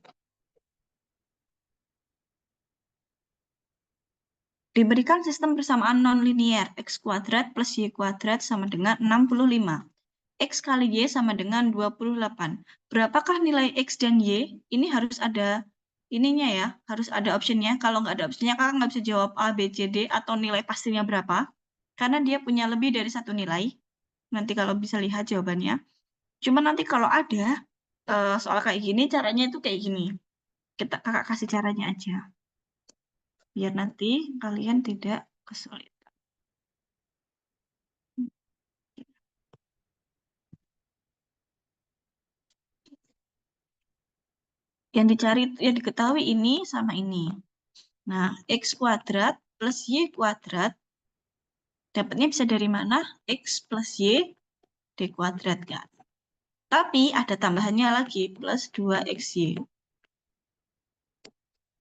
Diberikan sistem persamaan non-linear x kuadrat plus y kuadrat sama dengan 65. X kali Y sama dengan 28. Berapakah nilai X dan Y? Ini harus ada ininya ya, harus ada optionnya. Kalau nggak ada optionnya, kakak nggak bisa jawab A, B, C, D, atau nilai pastinya berapa. Karena dia punya lebih dari satu nilai. Nanti kalau bisa lihat jawabannya. Cuma nanti kalau ada soal kayak gini, caranya itu kayak gini. Kakak kasih caranya aja. Biar nanti kalian tidak kesulitan. Yang dicari, yang diketahui ini sama ini. Nah, X kuadrat plus Y kuadrat dapatnya bisa dari mana? X plus Y D kuadrat kan. Tapi ada tambahannya lagi plus 2XY.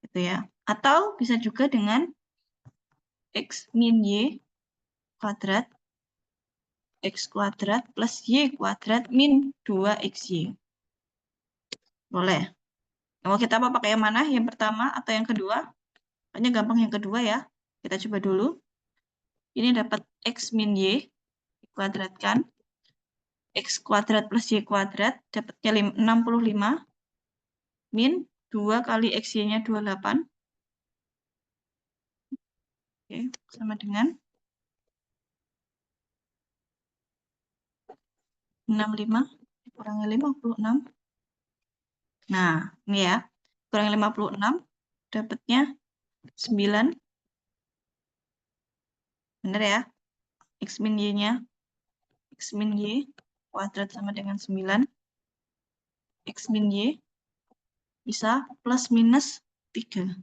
Gitu ya. Atau bisa juga dengan X min Y kuadrat X kuadrat plus Y kuadrat min 2XY. Boleh. Mau kita apa pakai yang mana? Yang pertama atau yang kedua? Kayaknya gampang yang kedua ya. Kita coba dulu. Ini dapat X min Y kuadratkan. X kuadrat plus Y kuadrat dapatnya 65 min 2 kali XY-nya 28. Oke, sama dengan 65 dikurangi 56. Nah, ini ya. Kurangi 56 dapatnya 9. Benar ya? X min Y-nya X min Y kuadrat sama dengan 9. X min Y bisa plus minus 3.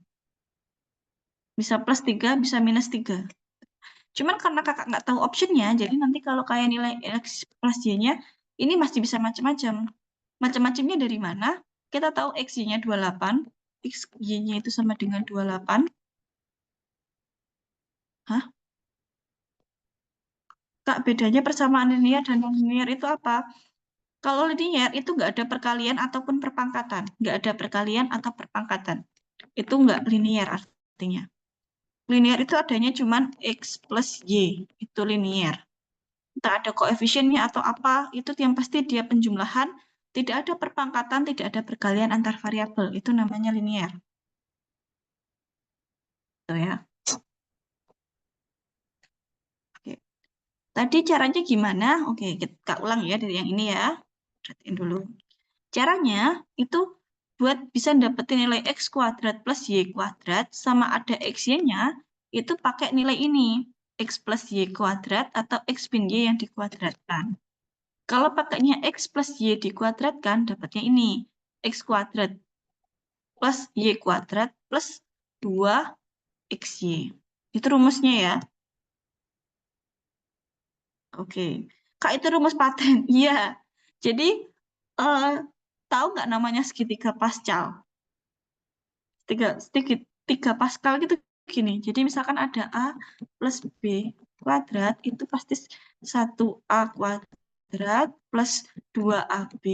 Bisa plus 3, bisa minus 3. Cuman karena kakak nggak tahu optionnya, jadi nanti kalau kayak nilai X plus Y-nya, ini masih bisa macam-macam. Macam-macamnya dari mana? Kita tahu X-Y-nya 28, X-Y-nya itu sama dengan 28. Hah? Kak, bedanya persamaan linear dan non-linear itu apa? Kalau linear itu nggak ada perkalian ataupun perpangkatan. Nggak ada perkalian atau perpangkatan. Itu nggak linear artinya. Linear itu adanya cuman X plus Y. Itu linear. Entah ada koefisiennya atau apa, itu yang pasti dia penjumlahan, tidak ada perpangkatan, tidak ada perkalian antar variabel. Itu namanya linear. Tuh ya. Oke. Tadi caranya gimana? Oke, kita ulang ya dari yang ini ya. Perhatiin dulu. Caranya itu buat bisa dapetin nilai x kuadrat plus y kuadrat sama ada x-y-nya, itu pakai nilai ini. X plus y kuadrat atau x min y yang dikuadratkan. Kalau pakainya x plus y dikuadratkan, dapatnya ini. X kuadrat plus y kuadrat plus 2xy. Itu rumusnya ya. Oke. Kak, itu rumus paten. Iya. Jadi, eh, tahu nggak namanya segitiga Pascal? Tiga Pascal gitu gini. Jadi misalkan ada A plus B kuadrat, itu pasti 1A kuadrat plus 2AB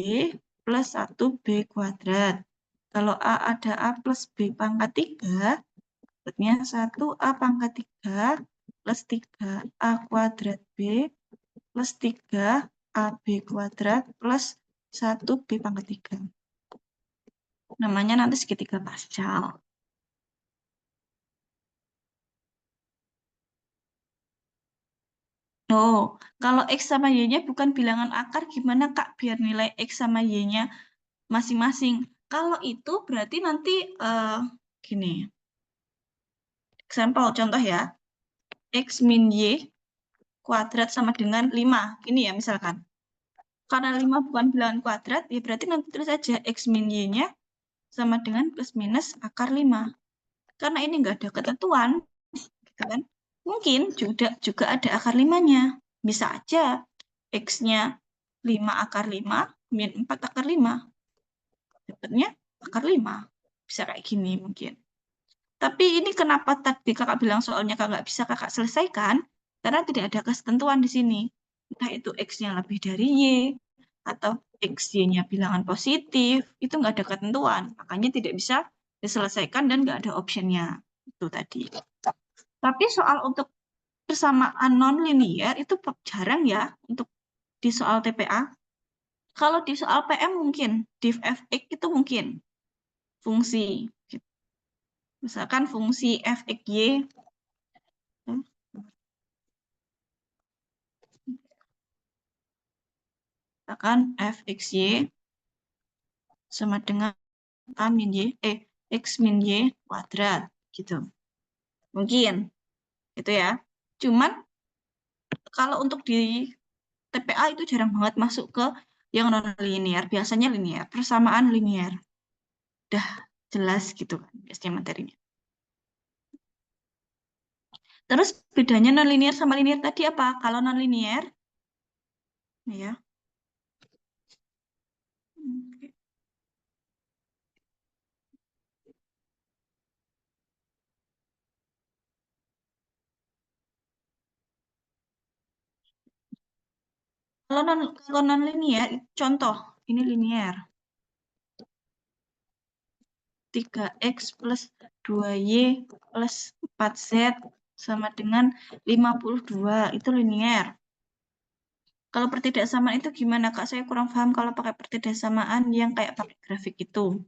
plus 1B kuadrat. Kalau A ada A plus B pangkat 3, berarti 1A pangkat 3 plus 3A kuadrat B plus 3AB kuadrat plus 1B pangkat 3. Namanya nanti segitiga Pascal. Oh, kalau X sama Y-nya bukan bilangan akar, gimana Kak biar nilai X sama Y-nya masing-masing? Kalau itu berarti nanti gini, sampel contoh ya, X min Y kuadrat sama dengan 5. Ini ya misalkan. Karena 5 bukan bilangan kuadrat, ya berarti nanti tulis aja X min Y-nya sama dengan plus minus akar 5. Karena ini nggak ada ketentuan, gitu kan? Mungkin juga ada akar 5-nya. Bisa aja X-nya 5 akar 5, min 4 akar 5. Dapatnya akar 5. Bisa kayak gini mungkin. Tapi ini kenapa tadi kakak bilang soalnya kakak nggak bisa kakak selesaikan? Karena tidak ada ketentuan di sini. Entah itu X-nya lebih dari Y, atau X-Y-nya bilangan positif, itu nggak ada ketentuan. Makanya tidak bisa diselesaikan dan nggak ada optionnya. Itu tadi. Tapi soal untuk persamaan non-linear itu jarang ya untuk di soal TPA. Kalau di soal PM mungkin, div fx itu mungkin fungsi. Misalkan fungsi fxy, misalkan fxy sama dengan a min y, x min y kuadrat, gitu. Mungkin, itu ya. Cuman kalau untuk di TPA itu jarang banget masuk ke yang non-linear, biasanya linear, persamaan linear. Udah jelas gitu kan biasanya materinya. Terus bedanya non-linear sama linear tadi apa? Kalau non-linear, ya. Kalau non-linear, contoh, ini linear. 3x plus 2y plus 4z sama dengan 52. Itu linear. Kalau pertidaksamaan itu gimana, Kak? Saya kurang paham kalau pakai pertidaksamaan yang kayak pakai grafik itu.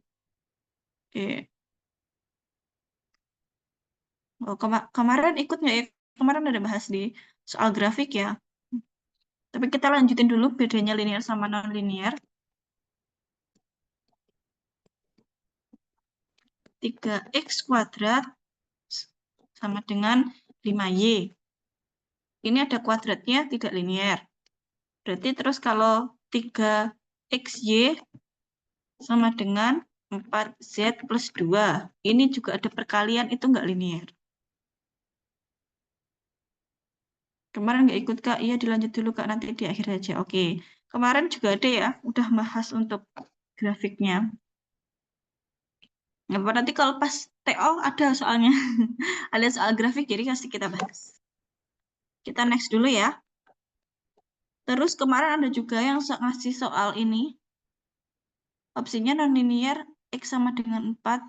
Oke. Oh, kemarin ikut nggak ya? Kemarin ada bahas di soal grafik ya. Tapi kita lanjutin dulu bedanya linear sama non-linear. 3x kuadrat sama dengan 5y. Ini ada kuadratnya, tidak linear. Berarti terus kalau 3xy sama dengan 4z plus 2. Ini juga ada perkalian, itu nggak linear. Kemarin nggak ikut, Kak. Iya, dilanjut dulu, Kak. Nanti di akhir aja. Oke. Kemarin juga ada ya, udah bahas untuk grafiknya. Nggak apa, nanti kalau pas TO ada soalnya. Ada soal grafik, jadi kasih kita bahas. Kita next dulu ya. Terus kemarin ada juga yang ngasih soal ini. Opsinya non-linear, X sama dengan 4.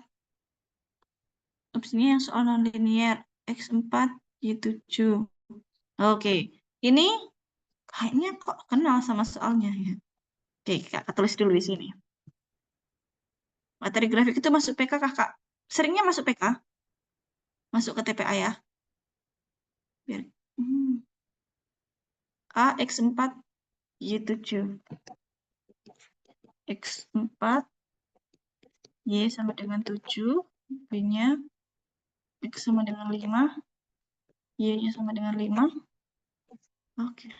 Opsinya yang soal non-linear, X4, Y7. Oke, ini kayaknya kok kenal sama soalnya ya. Oke, Kak, tulis dulu di sini. Materi grafik itu masuk PK, Kakak. Seringnya masuk PK? Masuk ke TPA ya. Biar. A, X4, Y7. X4, Y sama dengan 7. B-nya X sama dengan 5. Y-nya sama dengan 5. Oke.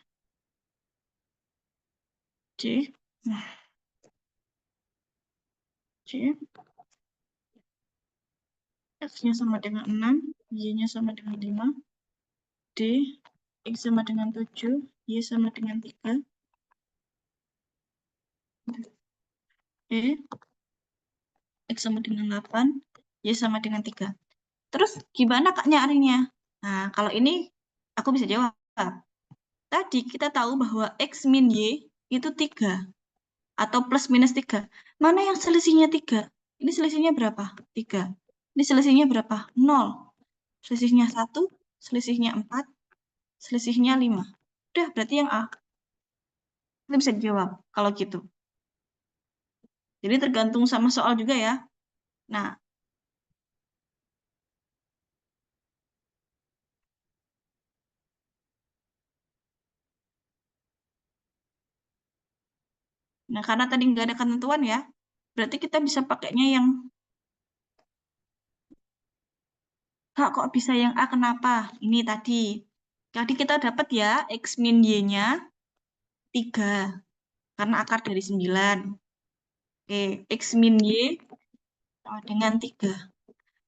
C. Nah, C. X-nya sama dengan 6. Y-nya sama dengan 5. D. X sama dengan 7. Y sama dengan 3. E. X sama dengan 8. Y sama dengan 3. Terus gimana Kak nyarinya? Nah, kalau ini aku bisa jawab. Tadi kita tahu bahwa X min Y itu 3. Atau plus minus 3. Mana yang selisihnya 3? Ini selisihnya berapa? 3. Ini selisihnya berapa? 0. Selisihnya 1, selisihnya 4, selisihnya 5. Udah, berarti yang A. Kita bisa jawab kalau gitu. Jadi tergantung sama soal juga ya. Nah, karena tadi nggak ada ketentuan ya, berarti kita bisa pakainya yang Kak, kok bisa yang A, kenapa? Ini tadi. Tadi kita dapat ya, X min Y-nya 3. Karena akar dari 9. Oke, X min Y sama dengan 3.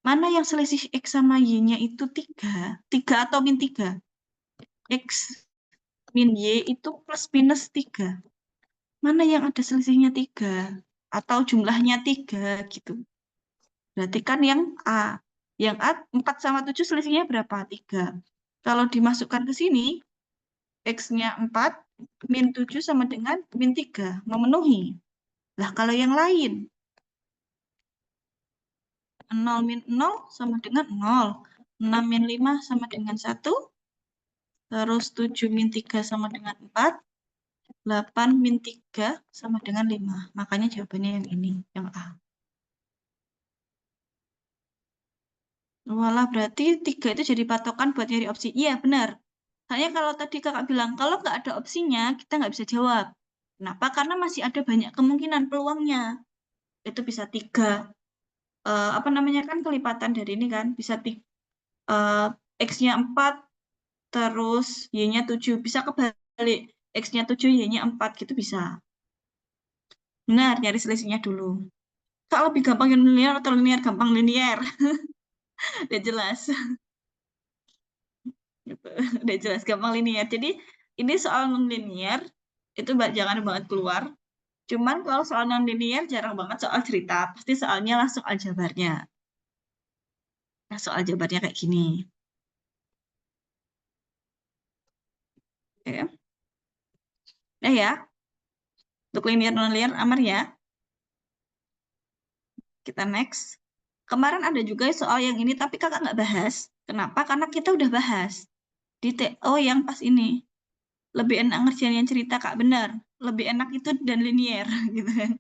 Mana yang selisih X sama Y-nya itu 3? 3 atau min 3? X min Y itu plus minus 3. Mana yang ada selisihnya 3? Atau jumlahnya 3 gitu. Berarti kan yang A. Yang A 4 sama 7 selisihnya berapa? 3. Kalau dimasukkan ke sini, X-nya 4, min 7 sama dengan min 3. Memenuhi. Lah kalau yang lain, 0 min 0 sama dengan 0. 6 min 5 sama dengan 1. Terus 7 min 3 sama dengan 4. 8 min 3 sama dengan 5. Makanya jawabannya yang ini, yang A. Walah, berarti 3 itu jadi patokan buat nyari opsi. Iya, benar. Soalnya kalau tadi kakak bilang, kalau nggak ada opsinya, kita nggak bisa jawab. Kenapa? Karena masih ada banyak kemungkinan peluangnya. Itu bisa 3. Apa namanya kan kelipatan dari ini kan. Bisa X-nya 4, terus Y-nya 7. Bisa kebalik. X-nya 7, Y-nya 4 gitu bisa. Benar, nyari selisihnya dulu. Kak lebih gampang yang linear atau linear? Gampang linear. Udah jelas. Gitu. Udah jelas, gampang linear. Jadi ini soal non-linear, itu jangan banget keluar. Cuman kalau soal non-linear jarang banget soal cerita. Pasti soalnya langsung aljabarnya. Nah, soal jawabannya kayak gini. Oke. Nah ya, untuk linear non-linear aman ya. Kita next. Kemarin ada juga soal yang ini, tapi kakak nggak bahas. Kenapa? Karena kita udah bahas. Di TO yang pas ini. Lebih enak ngerjain yang cerita, Kak. Benar. Lebih enak itu dan linear. Gitu kan.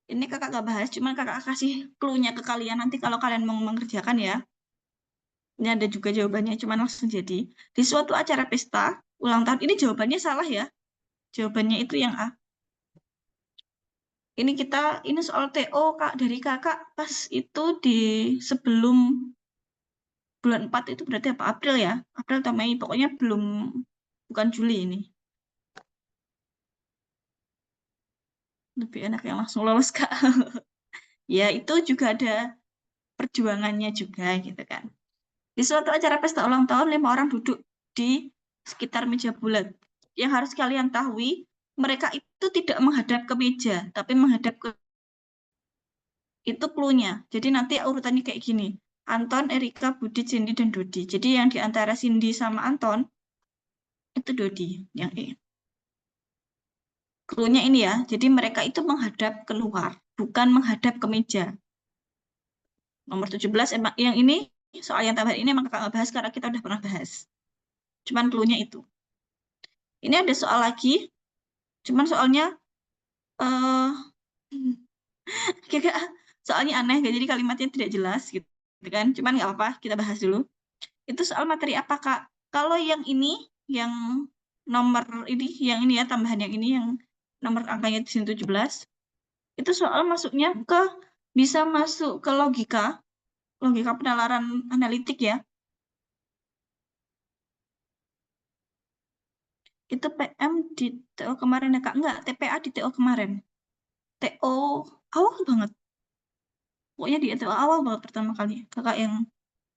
Ini kakak nggak bahas, cuman kakak kasih clue-nya ke kalian nanti kalau kalian mau mengerjakan ya. Ini ada juga jawabannya, cuman langsung jadi. Di suatu acara pesta ulang tahun, ini jawabannya salah ya. Jawabannya itu yang A. Ini soal TO Kak dari kakak pas itu di sebelum bulan 4 itu berarti apa? April ya? April atau Mei, pokoknya bukan Juli ini. Lebih enak yang langsung lolos Kak. Ya, itu juga ada perjuangannya juga gitu kan. Di suatu acara pesta ulang tahun, 5 orang duduk di sekitar meja bulat. Yang harus kalian tahu, mereka itu tidak menghadap ke meja, tapi menghadap ke itu clue-nya. Jadi nanti urutannya kayak gini. Anton, Erika, Budi, Cindy, dan Dodi. Jadi yang di antara Cindy sama Anton, itu Dodi, yang E. Clue-nya ini ya, jadi mereka itu menghadap keluar, bukan menghadap ke meja. Nomor 17, emang yang ini, soal yang tambahan ini emang kakak nggak bahas karena kita udah pernah bahas. Cuman clue-nya itu. Ini ada soal lagi, cuman soalnya eh soalnya aneh, jadi kalimatnya tidak jelas gitu. kan? Cuman nggak apa-apa, kita bahas dulu. Itu soal materi apa, Kak? Kalau yang ini, yang nomor ini, yang ini ya, tambahan yang ini, yang nomor angkanya di sini 17, itu soal masuknya ke, bisa masuk ke logika penalaran analitik ya. Itu PM di TO kemarin ya, Kak? Enggak, TPA di TO kemarin. TO awal banget. Pokoknya di TO awal banget pertama kali. Kakak yang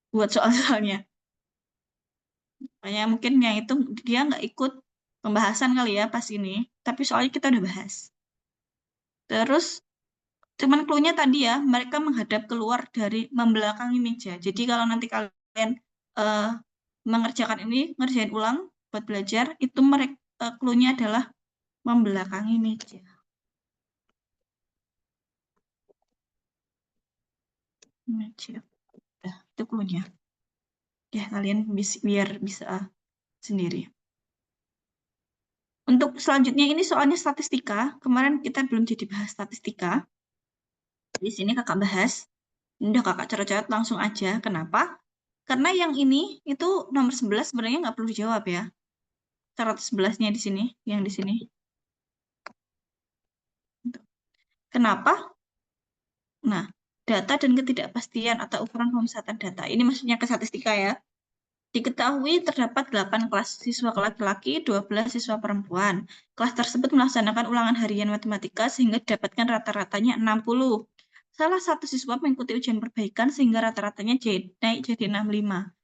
buat soal-soalnya. Makanya mungkin yang itu dia nggak ikut pembahasan kali ya pas ini. Tapi soalnya kita udah bahas. Terus cuman clue-nya tadi ya, mereka menghadap keluar dari membelakangi meja. Jadi kalau nanti kalian eh, mengerjakan ini, ngerjain ulang buat belajar, itu mereka clue-nya adalah membelakangi meja. Meja. Nah, itu clue-nya. Ya, kalian biar bisa sendiri. Untuk selanjutnya ini soalnya statistika. Kemarin kita belum jadi bahas statistika. Di sini kakak bahas. Udah kakak coret-coret langsung aja. Kenapa? Karena yang ini itu nomor 11 sebenarnya nggak perlu dijawab ya. 111-nya di sini, yang di sini. Kenapa? Nah, data dan ketidakpastian atau ukuran pemusatan data. Ini maksudnya ke statistika ya. Diketahui terdapat 8 kelas siswa laki-laki, 12 siswa perempuan. Kelas tersebut melaksanakan ulangan harian matematika sehingga didapatkan rata-ratanya 60. Salah satu siswa mengikuti ujian perbaikan sehingga rata-ratanya naik jadi 65.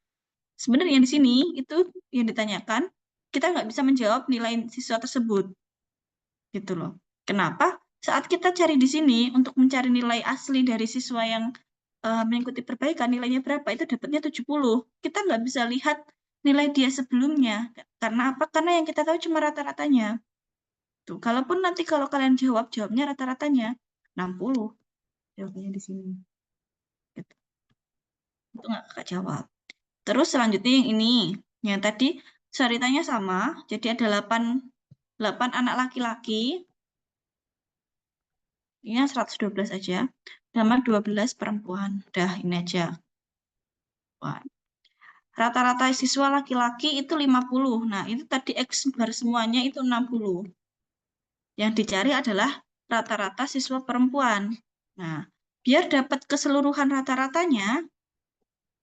Sebenarnya di sini itu yang ditanyakan, kita nggak bisa menjawab nilai siswa tersebut. Gitu loh. Kenapa? Saat kita cari di sini untuk mencari nilai asli dari siswa yang mengikuti perbaikan, nilainya berapa, itu dapatnya 70. Kita nggak bisa lihat nilai dia sebelumnya. Karena apa? Karena yang kita tahu cuma rata-ratanya. Tuh, kalaupun nanti kalau kalian jawabnya rata-ratanya 60. Jawabnya di sini. Gitu. Itu nggak kakak jawab. Terus selanjutnya yang ini. Yang tadi ceritanya sama. Jadi ada 8 anak laki-laki. Ini yang 112 aja. Sama 12 perempuan. Dah, ini aja. Wah. Rata-rata siswa laki-laki itu 50. Nah, itu tadi X bar semuanya itu 60. Yang dicari adalah rata-rata siswa perempuan. Nah, biar dapat keseluruhan rata-ratanya,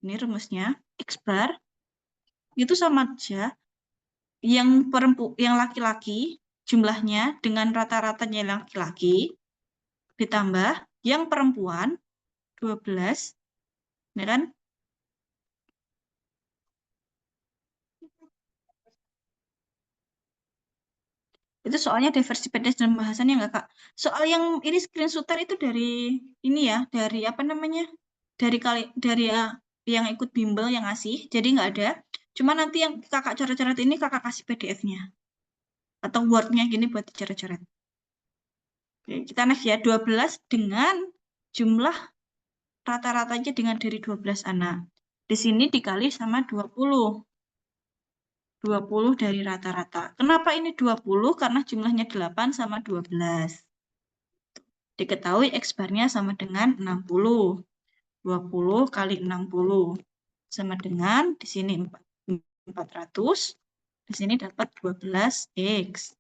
ini rumusnya, X bar, itu sama aja. Yang laki-laki, jumlahnya dengan rata-ratanya laki-laki, ditambah yang perempuan, 12, ya kan? Itu soalnya diversi PDS dan bahasannya nggak, Kak? Soal yang ini screenshotan itu dari ini ya, dari apa namanya? Dari yang ikut bimbel yang ngasih, jadi nggak ada. Cuma nanti yang kakak coret-coret ini kakak kasih PDF-nya atau Word-nya gini buat dicoret-coret. Oke, kita next ya, 12 dengan jumlah rata-ratanya dengan dari 12 anak. Di sini dikali sama 20. 20 dari rata-rata. Kenapa ini 20? Karena jumlahnya 8 sama 12. Diketahui X barnya sama dengan 60. 20 kali 60 sama dengan di sini 400. Di sini dapat 12X.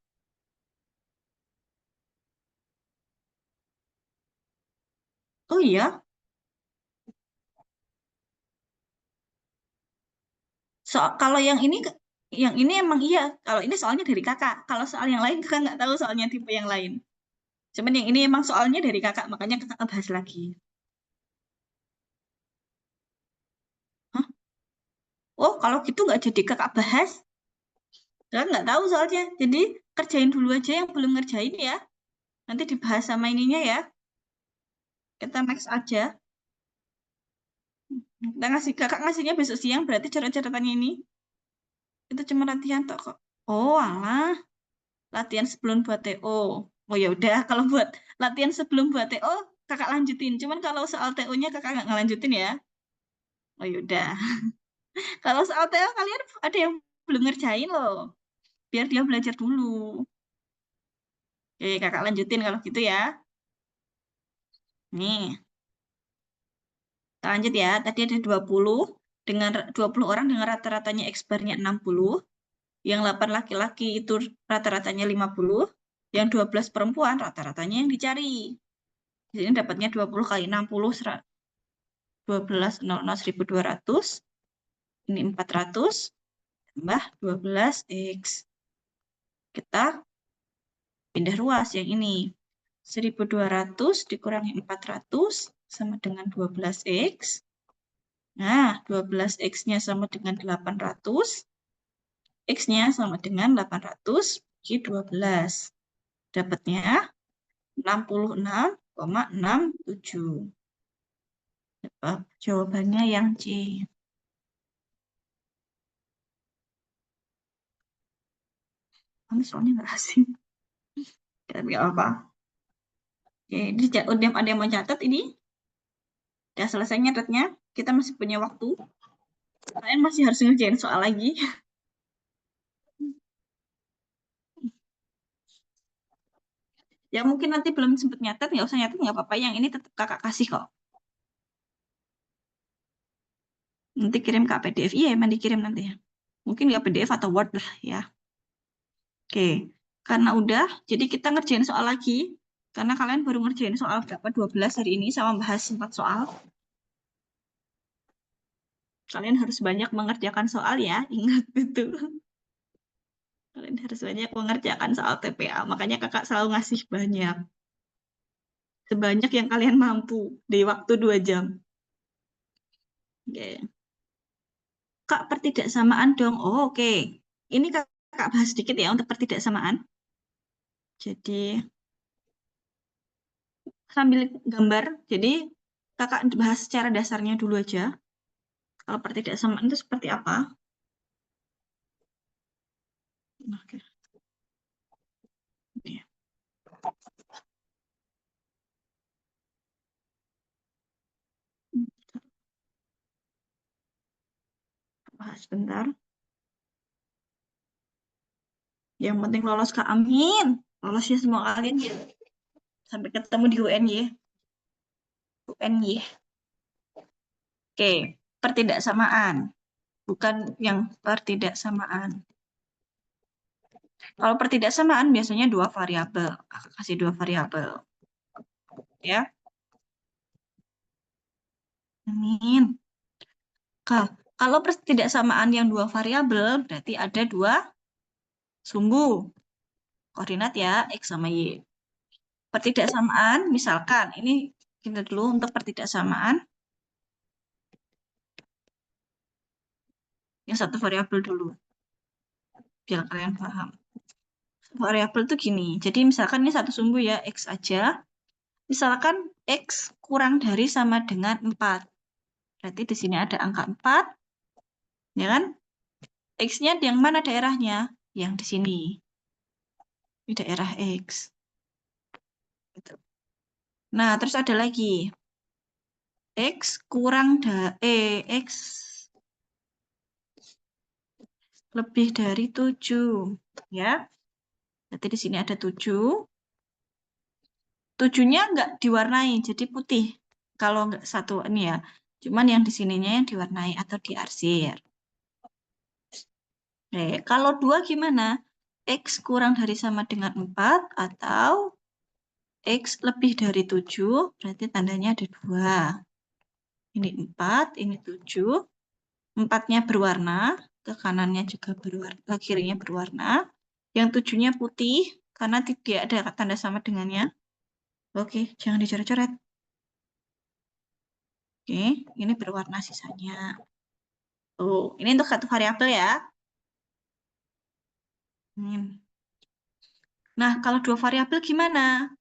Oh iya, kalau yang ini emang iya. Kalau ini soalnya dari kakak. Kalau soal yang lain kakak nggak tahu soalnya tipe yang lain. Cuman yang ini emang soalnya dari kakak, makanya kakak bahas lagi. Hah? Oh, kalau gitu nggak jadi kakak bahas. Kakak nggak tahu soalnya. Jadi kerjain dulu aja yang belum ngerjain ya. Nanti dibahas sama ininya ya. Kita next aja. Kakak ngasihnya besok siang, berarti coret-coretannya ini. Itu cuma latihan tok kok. Oh, alah. Latihan sebelum buat TO. Oh ya udah, kalau buat latihan sebelum buat TO, kakak lanjutin. Cuman kalau soal TO-nya kakak nggak ngelanjutin ya. Oh ya udah. Kalau soal TO kalian ada yang belum ngerjain loh. Biar dia belajar dulu. Oke, kakak lanjutin kalau gitu ya. Nih. Lanjut ya, tadi ada 20 dengan 20 orang dengan rata-ratanya X barnya 60. Yang 8 laki-laki itu rata-ratanya 50. Yang 12 perempuan rata-ratanya yang dicari. Di sini dapatnya 20 kali 60, 12.00 1.200. Ini 400 tambah 12X. Kita pindah ruas yang ini. 1.200 dikurangi 400 sama dengan 12X. Nah, 12X-nya sama dengan 800. X-nya sama dengan 800 bagi 12. Dapatnya 66,67. Jawabannya yang C. Kamu soalnya nggak asing. Tapi apa? Oke, ini udah ada yang mau catat ini? Udah selesai nyatetnya? Kita masih punya waktu. Kalian masih harus ngerjain soal lagi. Yang mungkin nanti belum sempat nyatet, nggak usah nyatet, nggak apa-apa. Yang ini tetap kakak kasih kok. Nanti kirim ke PDF. Iya, emang dikirim nanti ya. Mungkin nggak PDF atau Word lah ya. Oke, karena udah, jadi kita ngerjain soal lagi. Karena kalian baru ngerjain soal berapa? 12 hari ini sama bahas 4 soal. Kalian harus banyak mengerjakan soal ya, ingat itu. Kalian harus banyak mengerjakan soal TPA. Makanya kakak selalu ngasih banyak. Sebanyak yang kalian mampu di waktu 2 jam. Oke. Kak, pertidaksamaan dong. Oh, oke. Ini kakak bahas sedikit ya untuk pertidaksamaan. Jadi, sambil gambar. Jadi, kakak bahas secara dasarnya dulu aja. Kalau pertidaksamaan itu seperti apa? Oke. Oke. Bahas bentar. Yang penting lolos Kak. Amin. Lolos ya semua kalian ya. Sampai ketemu di UNY. UNY. Oke. Pertidaksamaan. Bukan yang pertidaksamaan. Kalau pertidaksamaan biasanya dua variabel. Kakak kasih dua variabel. Ya. Amin. Kalau pertidaksamaan yang dua variabel, berarti ada dua sumbu. Koordinat ya, X sama Y. Pertidaksamaan, misalkan, ini kita dulu untuk pertidaksamaan. Yang satu variabel dulu, biar kalian paham. Variabel itu gini, jadi misalkan ini satu sumbu ya, X aja. Misalkan X kurang dari sama dengan 4. Berarti di sini ada angka 4, ya kan? X-nya yang mana daerahnya? Yang di sini. Di daerah X. Gitu. Nah, terus ada lagi. X kurang X lebih dari 7. Ya. Berarti di sini ada 7. 7-nya nggak diwarnai, jadi putih. Kalau nggak satu ini ya. Cuman yang di sininya yang diwarnai atau diarsir. Kalau 2 gimana? X kurang dari sama dengan 4 atau X lebih dari 7, berarti tandanya ada 2. Ini 4, ini 7. 4-nya berwarna, ke kanannya juga berwarna, ke kirinya berwarna. Yang 7-nya putih, karena tidak ada tanda sama dengannya. Oke, jangan dicoret-coret. Oke, ini berwarna sisanya. Ini untuk satu variabel ya. Nah, kalau dua variabel gimana?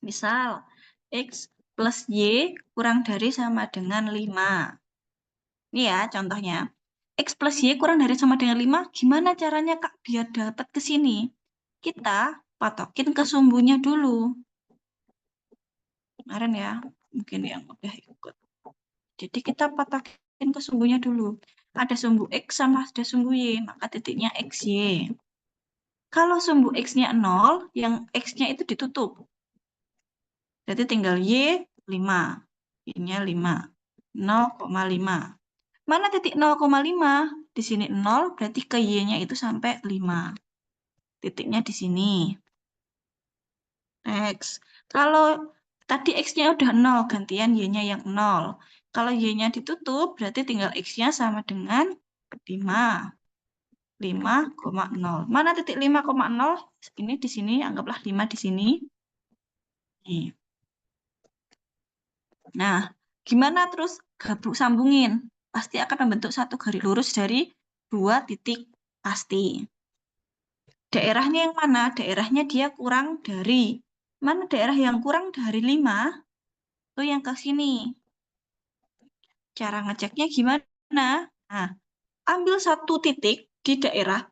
Misal, X plus Y kurang dari sama dengan 5. Ini ya contohnya. X plus Y kurang dari sama dengan 5. Gimana caranya Kak biar dapat ke sini? Kita patokin ke sumbunya dulu. Kemarin ya, mungkin yang udah ikut. Jadi kita patokin ke sumbunya dulu. Ada sumbu X sama ada sumbu Y, maka titiknya XY. Kalau sumbu X-nya 0, yang X-nya itu ditutup. Berarti tinggal Y 5. Y-nya 5. 0,5. Mana titik 0,5? Di sini 0, berarti ke Y-nya itu sampai 5. Titiknya di sini. X. Kalau tadi X-nya udah 0, gantian Y-nya yang 0. Kalau Y-nya ditutup, berarti tinggal X-nya sama dengan 5. 5,0. Mana titik 5,0? Ini di sini, anggaplah 5 di sini. Nih. Nah, gimana terus gabung sambungin? Pasti akan membentuk satu garis lurus dari dua titik pasti. Daerahnya yang mana? Daerahnya dia kurang dari. Mana daerah yang kurang dari 5? Itu yang ke sini. Cara ngeceknya gimana? Nah, ambil satu titik di daerah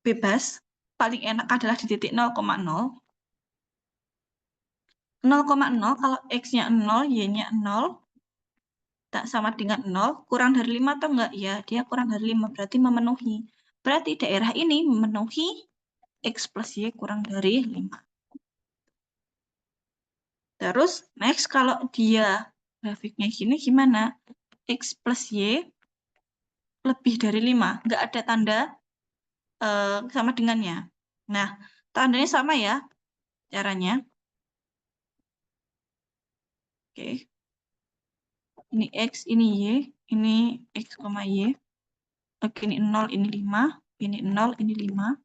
bebas. Paling enak adalah di titik 0,0. 0,0 kalau X-nya 0, Y-nya 0, tak sama dengan 0, kurang dari 5 atau enggak? Ya, dia kurang dari 5, berarti memenuhi. Berarti daerah ini memenuhi X plus Y kurang dari 5. Terus, next kalau dia grafiknya gini gimana? X plus Y lebih dari 5. Enggak ada tanda sama dengannya. Nah, tandanya sama ya caranya. Oke. Ini X, ini Y, ini X, Y. Oke, ini 0, ini 5, ini 0, ini 5.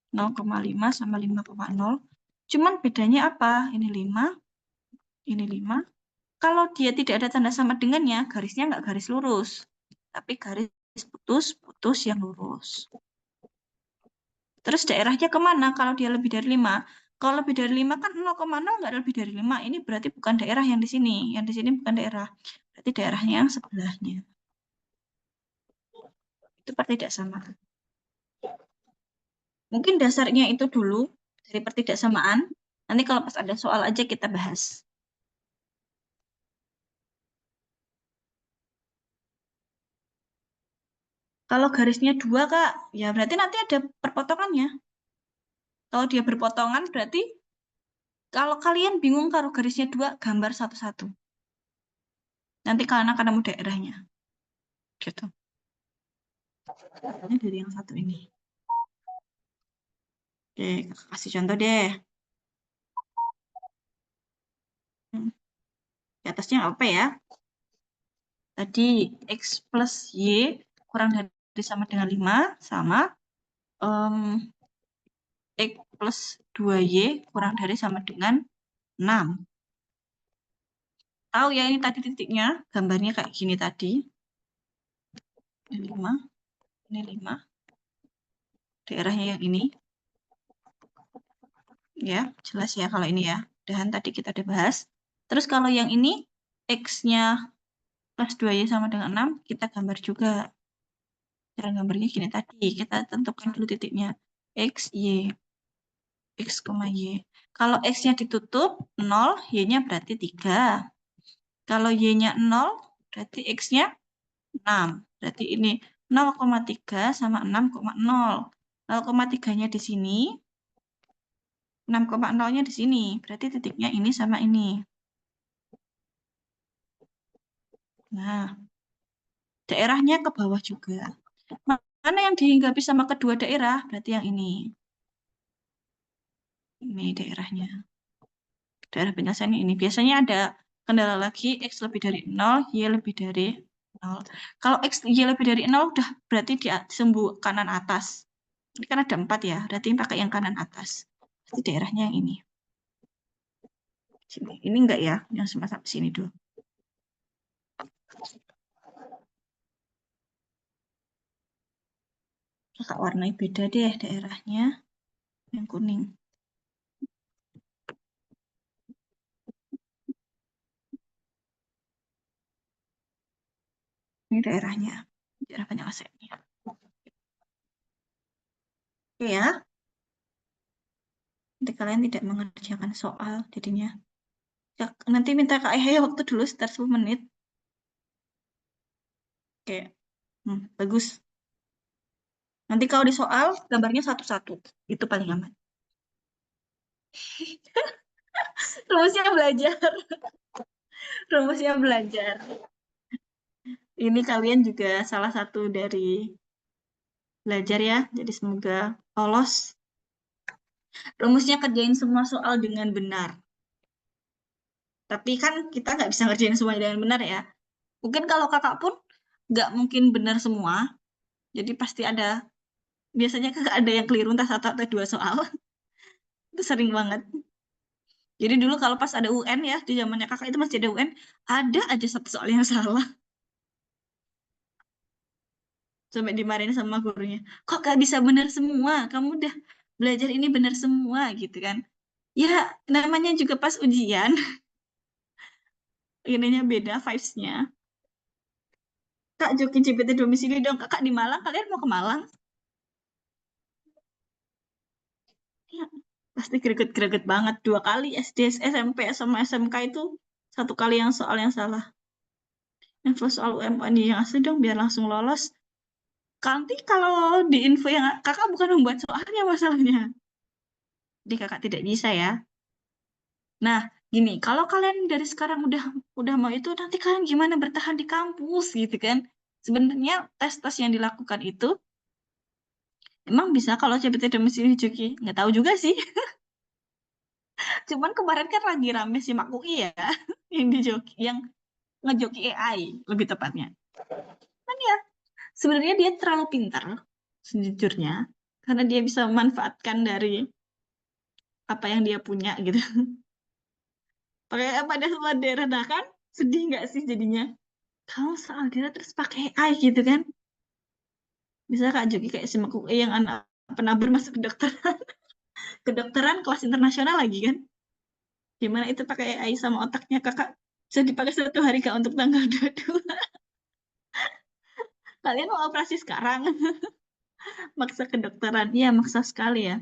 0,5 sama 5,0. Cuman bedanya apa? Ini 5, ini 5. Kalau dia tidak ada tanda sama dengannya, garisnya nggak garis lurus. Tapi garis putus-putus yang lurus. Terus daerahnya kemana kalau dia lebih dari 5? Kalau lebih dari 5 kan 0,0 nggak lebih dari 5. Ini berarti bukan daerah yang di sini. Yang di sini bukan daerah. Berarti daerahnya yang sebelahnya. Itu tidak sama. Mungkin dasarnya itu dulu dari pertidaksamaan. Nanti kalau pas ada soal aja kita bahas. Kalau garisnya 2, Kak, ya berarti nanti ada perpotongannya. Kalau dia berpotongan, berarti kalau kalian bingung kalau garisnya 2, gambar satu-satu. Nanti kalian akan nemu daerahnya. Gitu. Ini dari yang satu ini. Oke, kasih contoh deh. Di atasnya apa ya? Tadi X plus Y kurang dari sama dengan 5, sama X plus 2Y kurang dari sama dengan 6. Tahu ya ini tadi titiknya, gambarnya kayak gini tadi. Ini 5, ini 5. Daerahnya yang ini. Ya, jelas ya kalau ini ya. Dan tadi kita udah bahas. Terus kalau yang ini, X-nya plus 2Y sama dengan 6, kita gambar juga. Cara gambarnya gini tadi, kita tentukan dulu titiknya. X, Y. X, Y. Kalau X-nya ditutup, 0, Y-nya berarti 3. Kalau Y-nya 0, berarti X-nya 6. Berarti ini 0,3 sama 6,0. 0,3-nya di sini, 6,0-nya di sini. Berarti titiknya ini sama ini. Nah, daerahnya ke bawah juga. Mana yang dihinggapi sama kedua daerah? Berarti yang ini. Ini daerahnya. Daerah penjelasannya ini. Biasanya ada kendala lagi, X lebih dari 0, Y lebih dari 0. Kalau X, Y lebih dari 0, udah berarti di sumbu kanan atas. Ini kan ada 4 ya, berarti pakai yang kanan atas. Berarti daerahnya yang ini. Sini. Ini enggak ya, yang sampai sini dulu. Kakak warnai beda deh daerahnya. Yang kuning. Ini daerahnya. Daerah penyelesaiannya. Oke ya. Nanti kalian tidak mengerjakan soal jadinya. Nanti minta Kak Ayah waktu dulu sekitar 10 menit. Oke. Bagus. Nanti kalau di soal, gambarnya satu-satu. Itu paling aman. Rumusnya belajar. Rumusnya belajar. Ini kalian juga salah satu dari belajar ya, jadi semoga lolos. Rumusnya kerjain semua soal dengan benar. Tapi kan kita nggak bisa ngerjain semuanya dengan benar ya. Mungkin kalau kakak pun nggak mungkin benar semua, jadi pasti ada, biasanya kakak ada yang keliru entah satu atau dua soal. Itu sering banget. Jadi dulu kalau pas ada UN ya, di zamannya kakak itu masih ada UN, ada aja satu soal yang salah. Sampai dimarahin sama gurunya. Kok gak bisa benar semua? Kamu udah belajar ini benar semua gitu kan. Ya, namanya juga pas ujian, ininya beda vibes-nya. Kak Joki GPT domisili dong, kakak di Malang, kalian mau ke Malang? Ya, pasti greget-greget banget. Dua kali SD, SMP, sama SMK itu satu kali yang soal yang salah. Info soal UMN yang asli dong, biar langsung lolos. Nanti kalau di info yang kakak bukan membuat soalnya masalahnya. Jadi kakak tidak bisa ya. Nah, gini, kalau kalian dari sekarang udah mau itu, nanti kalian gimana bertahan di kampus gitu kan? Sebenarnya tes-tes yang dilakukan itu emang bisa kalau CPT domisili Joki. Nggak tahu juga sih. Cuman kemarin kan lagi rame simak UI ya, yang di Joki, yang ngejoki AI lebih tepatnya. Kan ya, sebenarnya dia terlalu pintar sejujurnya, karena dia bisa memanfaatkan dari apa yang dia punya gitu. Pakai pada soal daerah, nah kan sedih nggak sih jadinya? Kalau soal daerah terus pakai AI gitu kan? Bisa Kak Joki kayak simak UI yang anak penabur masuk kedokteran, kedokteran kelas internasional lagi kan? Gimana itu pakai AI sama otaknya kakak bisa dipakai satu hari Kak untuk tanggal 22. Kalian mau operasi sekarang? Maksa kedokteran. Iya, maksa sekali ya.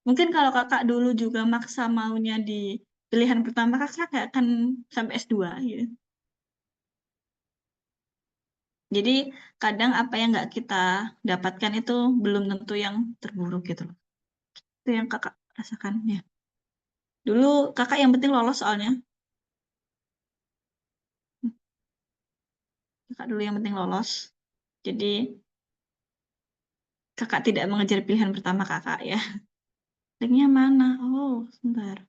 Mungkin kalau kakak dulu juga maksa maunya di pilihan pertama, kakak nggak akan sampai S2 gitu. Jadi kadang apa yang nggak kita dapatkan itu belum tentu yang terburuk gitu loh. Itu yang kakak rasakan ya. Dulu kakak yang penting lolos soalnya. Kakak dulu yang penting lolos. Jadi kakak tidak mengejar pilihan pertama kakak ya. Linknya mana? Oh, sebentar.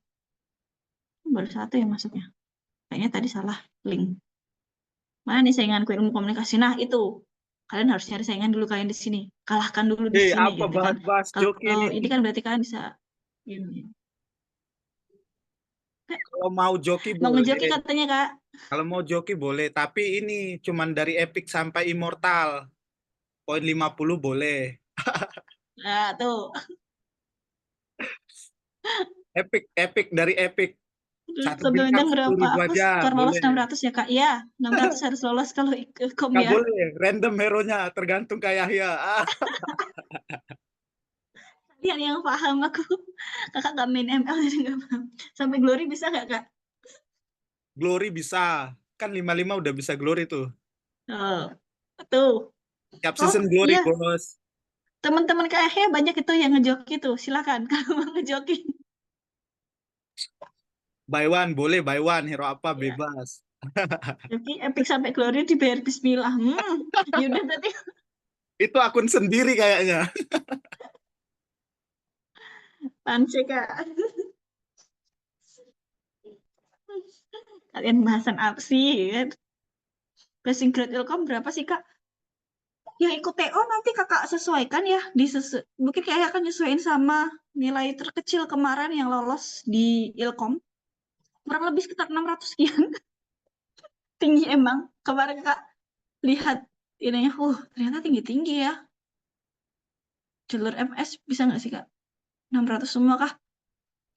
Baru satu yang masuknya. Kayaknya tadi salah link. Mana nih sainganku ilmu komunikasi? Nah, itu. Kalian harus cari saingan dulu kalian di sini. Kalahkan dulu di sini Apa gitu kan. bahas-bahas Joki Kalau ini? ini kan berarti kalian bisa ini. Kayak Kalau mau Joki mau boleh. ngejoki katanya, Kak. Kalau mau Joki boleh, tapi ini cuman dari epic sampai immortal. Poin 50 boleh. Nah, tuh. Epic, epic dari epic. Terus Satu sampai bintang undang sepuluh berapa? ribu Aku aja, skor lolos boleh. 600 ya, Kak. Iya, 600 harus lolos kalau ikom Nggak ya. boleh, random hero-nya, tergantung kayak ya. Kalian yang paham aku. Kakak gak main ML jadi gak paham. Sampai glory bisa gak, Kak? Glory bisa. Kan 55 udah bisa glory tuh. Oh, tuh. Tiap Oh, season glory, iya. bos. Teman-teman KH banyak itu yang ngejoki tuh. Silakan kalau mau ngejoki. Buy one, boleh buy one. Hero apa, Ya. bebas. Jadi Epic sampai Glory dibayar Bismillah. Ya udah berarti Itu akun sendiri kayaknya. panse Kak. Kalian bahasan apa sih? Kan? Passing grade Ilkom berapa sih Kak? Yang ikut TO nanti Kakak sesuaikan ya. Mungkin kayak akan nyesuaiin sama nilai terkecil kemarin yang lolos di Ilkom. Kurang lebih sekitar 600 sekian. Tinggi emang. Kemarin Kak lihat ininya, ternyata tinggi-tinggi ya. Jalur MS bisa nggak sih Kak? 600 semua kah?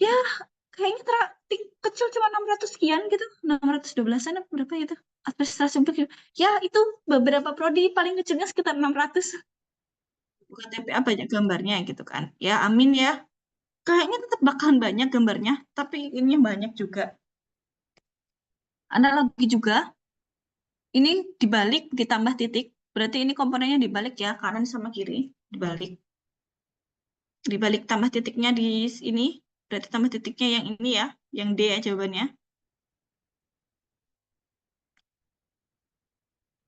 Ya, kayaknya kecil cuma 600 sekian gitu. 612-an apa berapa gitu. Administrasi publik gitu. Ya, itu beberapa prodi paling kecilnya sekitar 600. Bukan TPA banyak gambarnya gitu kan. Ya, amin ya. Kayaknya tetap bakalan banyak gambarnya, tapi ini banyak juga. Analogi juga, ini dibalik ditambah titik. Berarti ini komponennya dibalik ya, kanan sama kiri. Dibalik. Dibalik tambah titiknya di ini, berarti tambah titiknya yang ini ya, yang D ya jawabannya.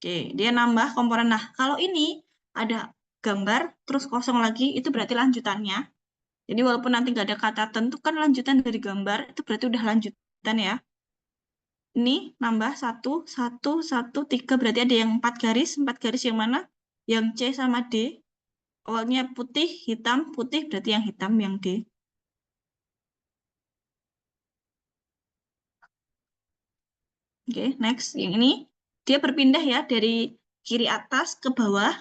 Oke, dia nambah komponen. Nah, kalau ini ada gambar, terus kosong lagi, itu berarti lanjutannya. Jadi walaupun nanti nggak ada kata tentu, kan lanjutan dari gambar, itu berarti udah lanjutan ya. Ini nambah 1, 1, 1, 3, berarti ada yang 4 garis yang mana? Yang C sama D. Awalnya putih, hitam, putih, berarti yang hitam, yang D. Oke, next. Yang ini, dia berpindah ya dari kiri atas ke bawah.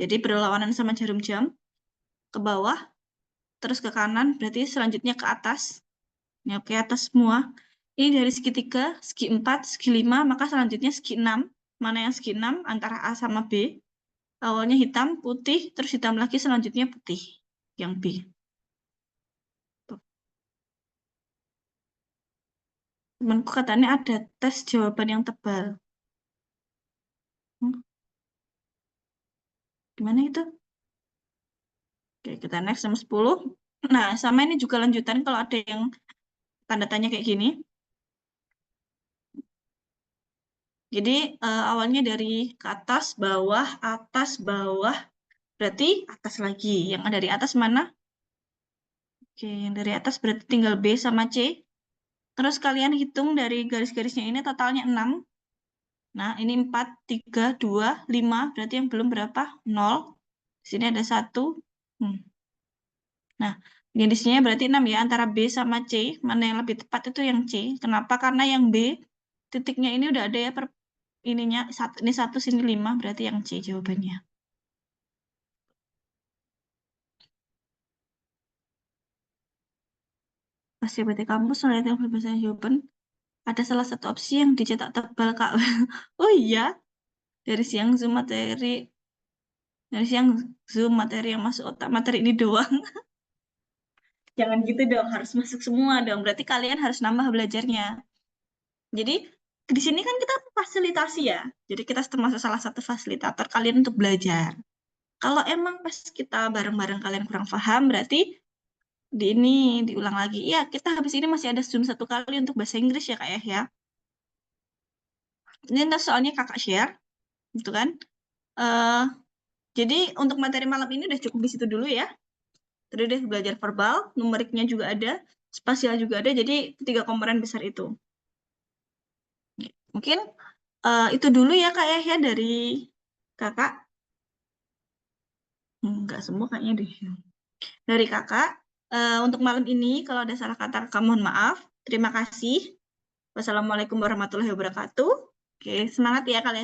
Jadi berlawanan sama jarum jam. Ke bawah, terus ke kanan, berarti selanjutnya ke atas. Ya, ke atas semua. Ini dari segitiga, segi 4, segi 5, maka selanjutnya segi 6. Mana yang segi 6? Antara A sama B. Awalnya hitam, putih, terus hitam lagi, selanjutnya putih. Yang B. Tuh. Temanku katanya ada tes jawaban yang tebal. Gimana itu? Oke, kita next sama 10. Nah, sama ini juga lanjutan kalau ada yang tanda tanya kayak gini. Jadi awalnya dari ke atas, bawah, berarti atas lagi. Yang dari atas mana? Oke, yang dari atas berarti tinggal B sama C. Terus kalian hitung dari garis-garisnya ini totalnya 6. Nah, ini 4, 3, 2, 5. Berarti yang belum berapa? 0. Di sini ada 1. Nah, ini di sini berarti 6 ya. Antara B sama C. Mana yang lebih tepat itu yang C. Kenapa? Karena yang B, titiknya ini udah ada ya. Ininya, ini 1, sini 5. Berarti yang C jawabannya. Pas CBT kampus, melihat yang berbahasa jawaban, ada salah satu opsi yang dicetak tebal, Kak. Oh iya, dari siang Zoom materi yang masuk otak, materi ini doang. Jangan gitu dong, harus masuk semua dong. Berarti kalian harus nambah belajarnya. Jadi, di sini kan kita fasilitasi ya. Jadi kita termasuk salah satu fasilitator kalian untuk belajar. Kalau emang pas kita bareng-bareng kalian kurang paham, berarti di ini diulang lagi. Ya, kita habis ini masih ada Zoom 1 kali untuk bahasa Inggris ya, Kak ya. Ini ntar soalnya kakak share, gitu kan. eh jadi untuk materi malam ini udah cukup di situ dulu ya. Tadi udah belajar verbal, numeriknya juga ada, spasial juga ada, jadi 3 komponen besar itu. Mungkin itu dulu ya Kak ya dari kakak. Enggak semua kayaknya deh. Dari kakak, untuk malam ini kalau ada salah kata kakak mohon maaf. Terima kasih. Wassalamualaikum warahmatullahi wabarakatuh. Oke, semangat ya kalian.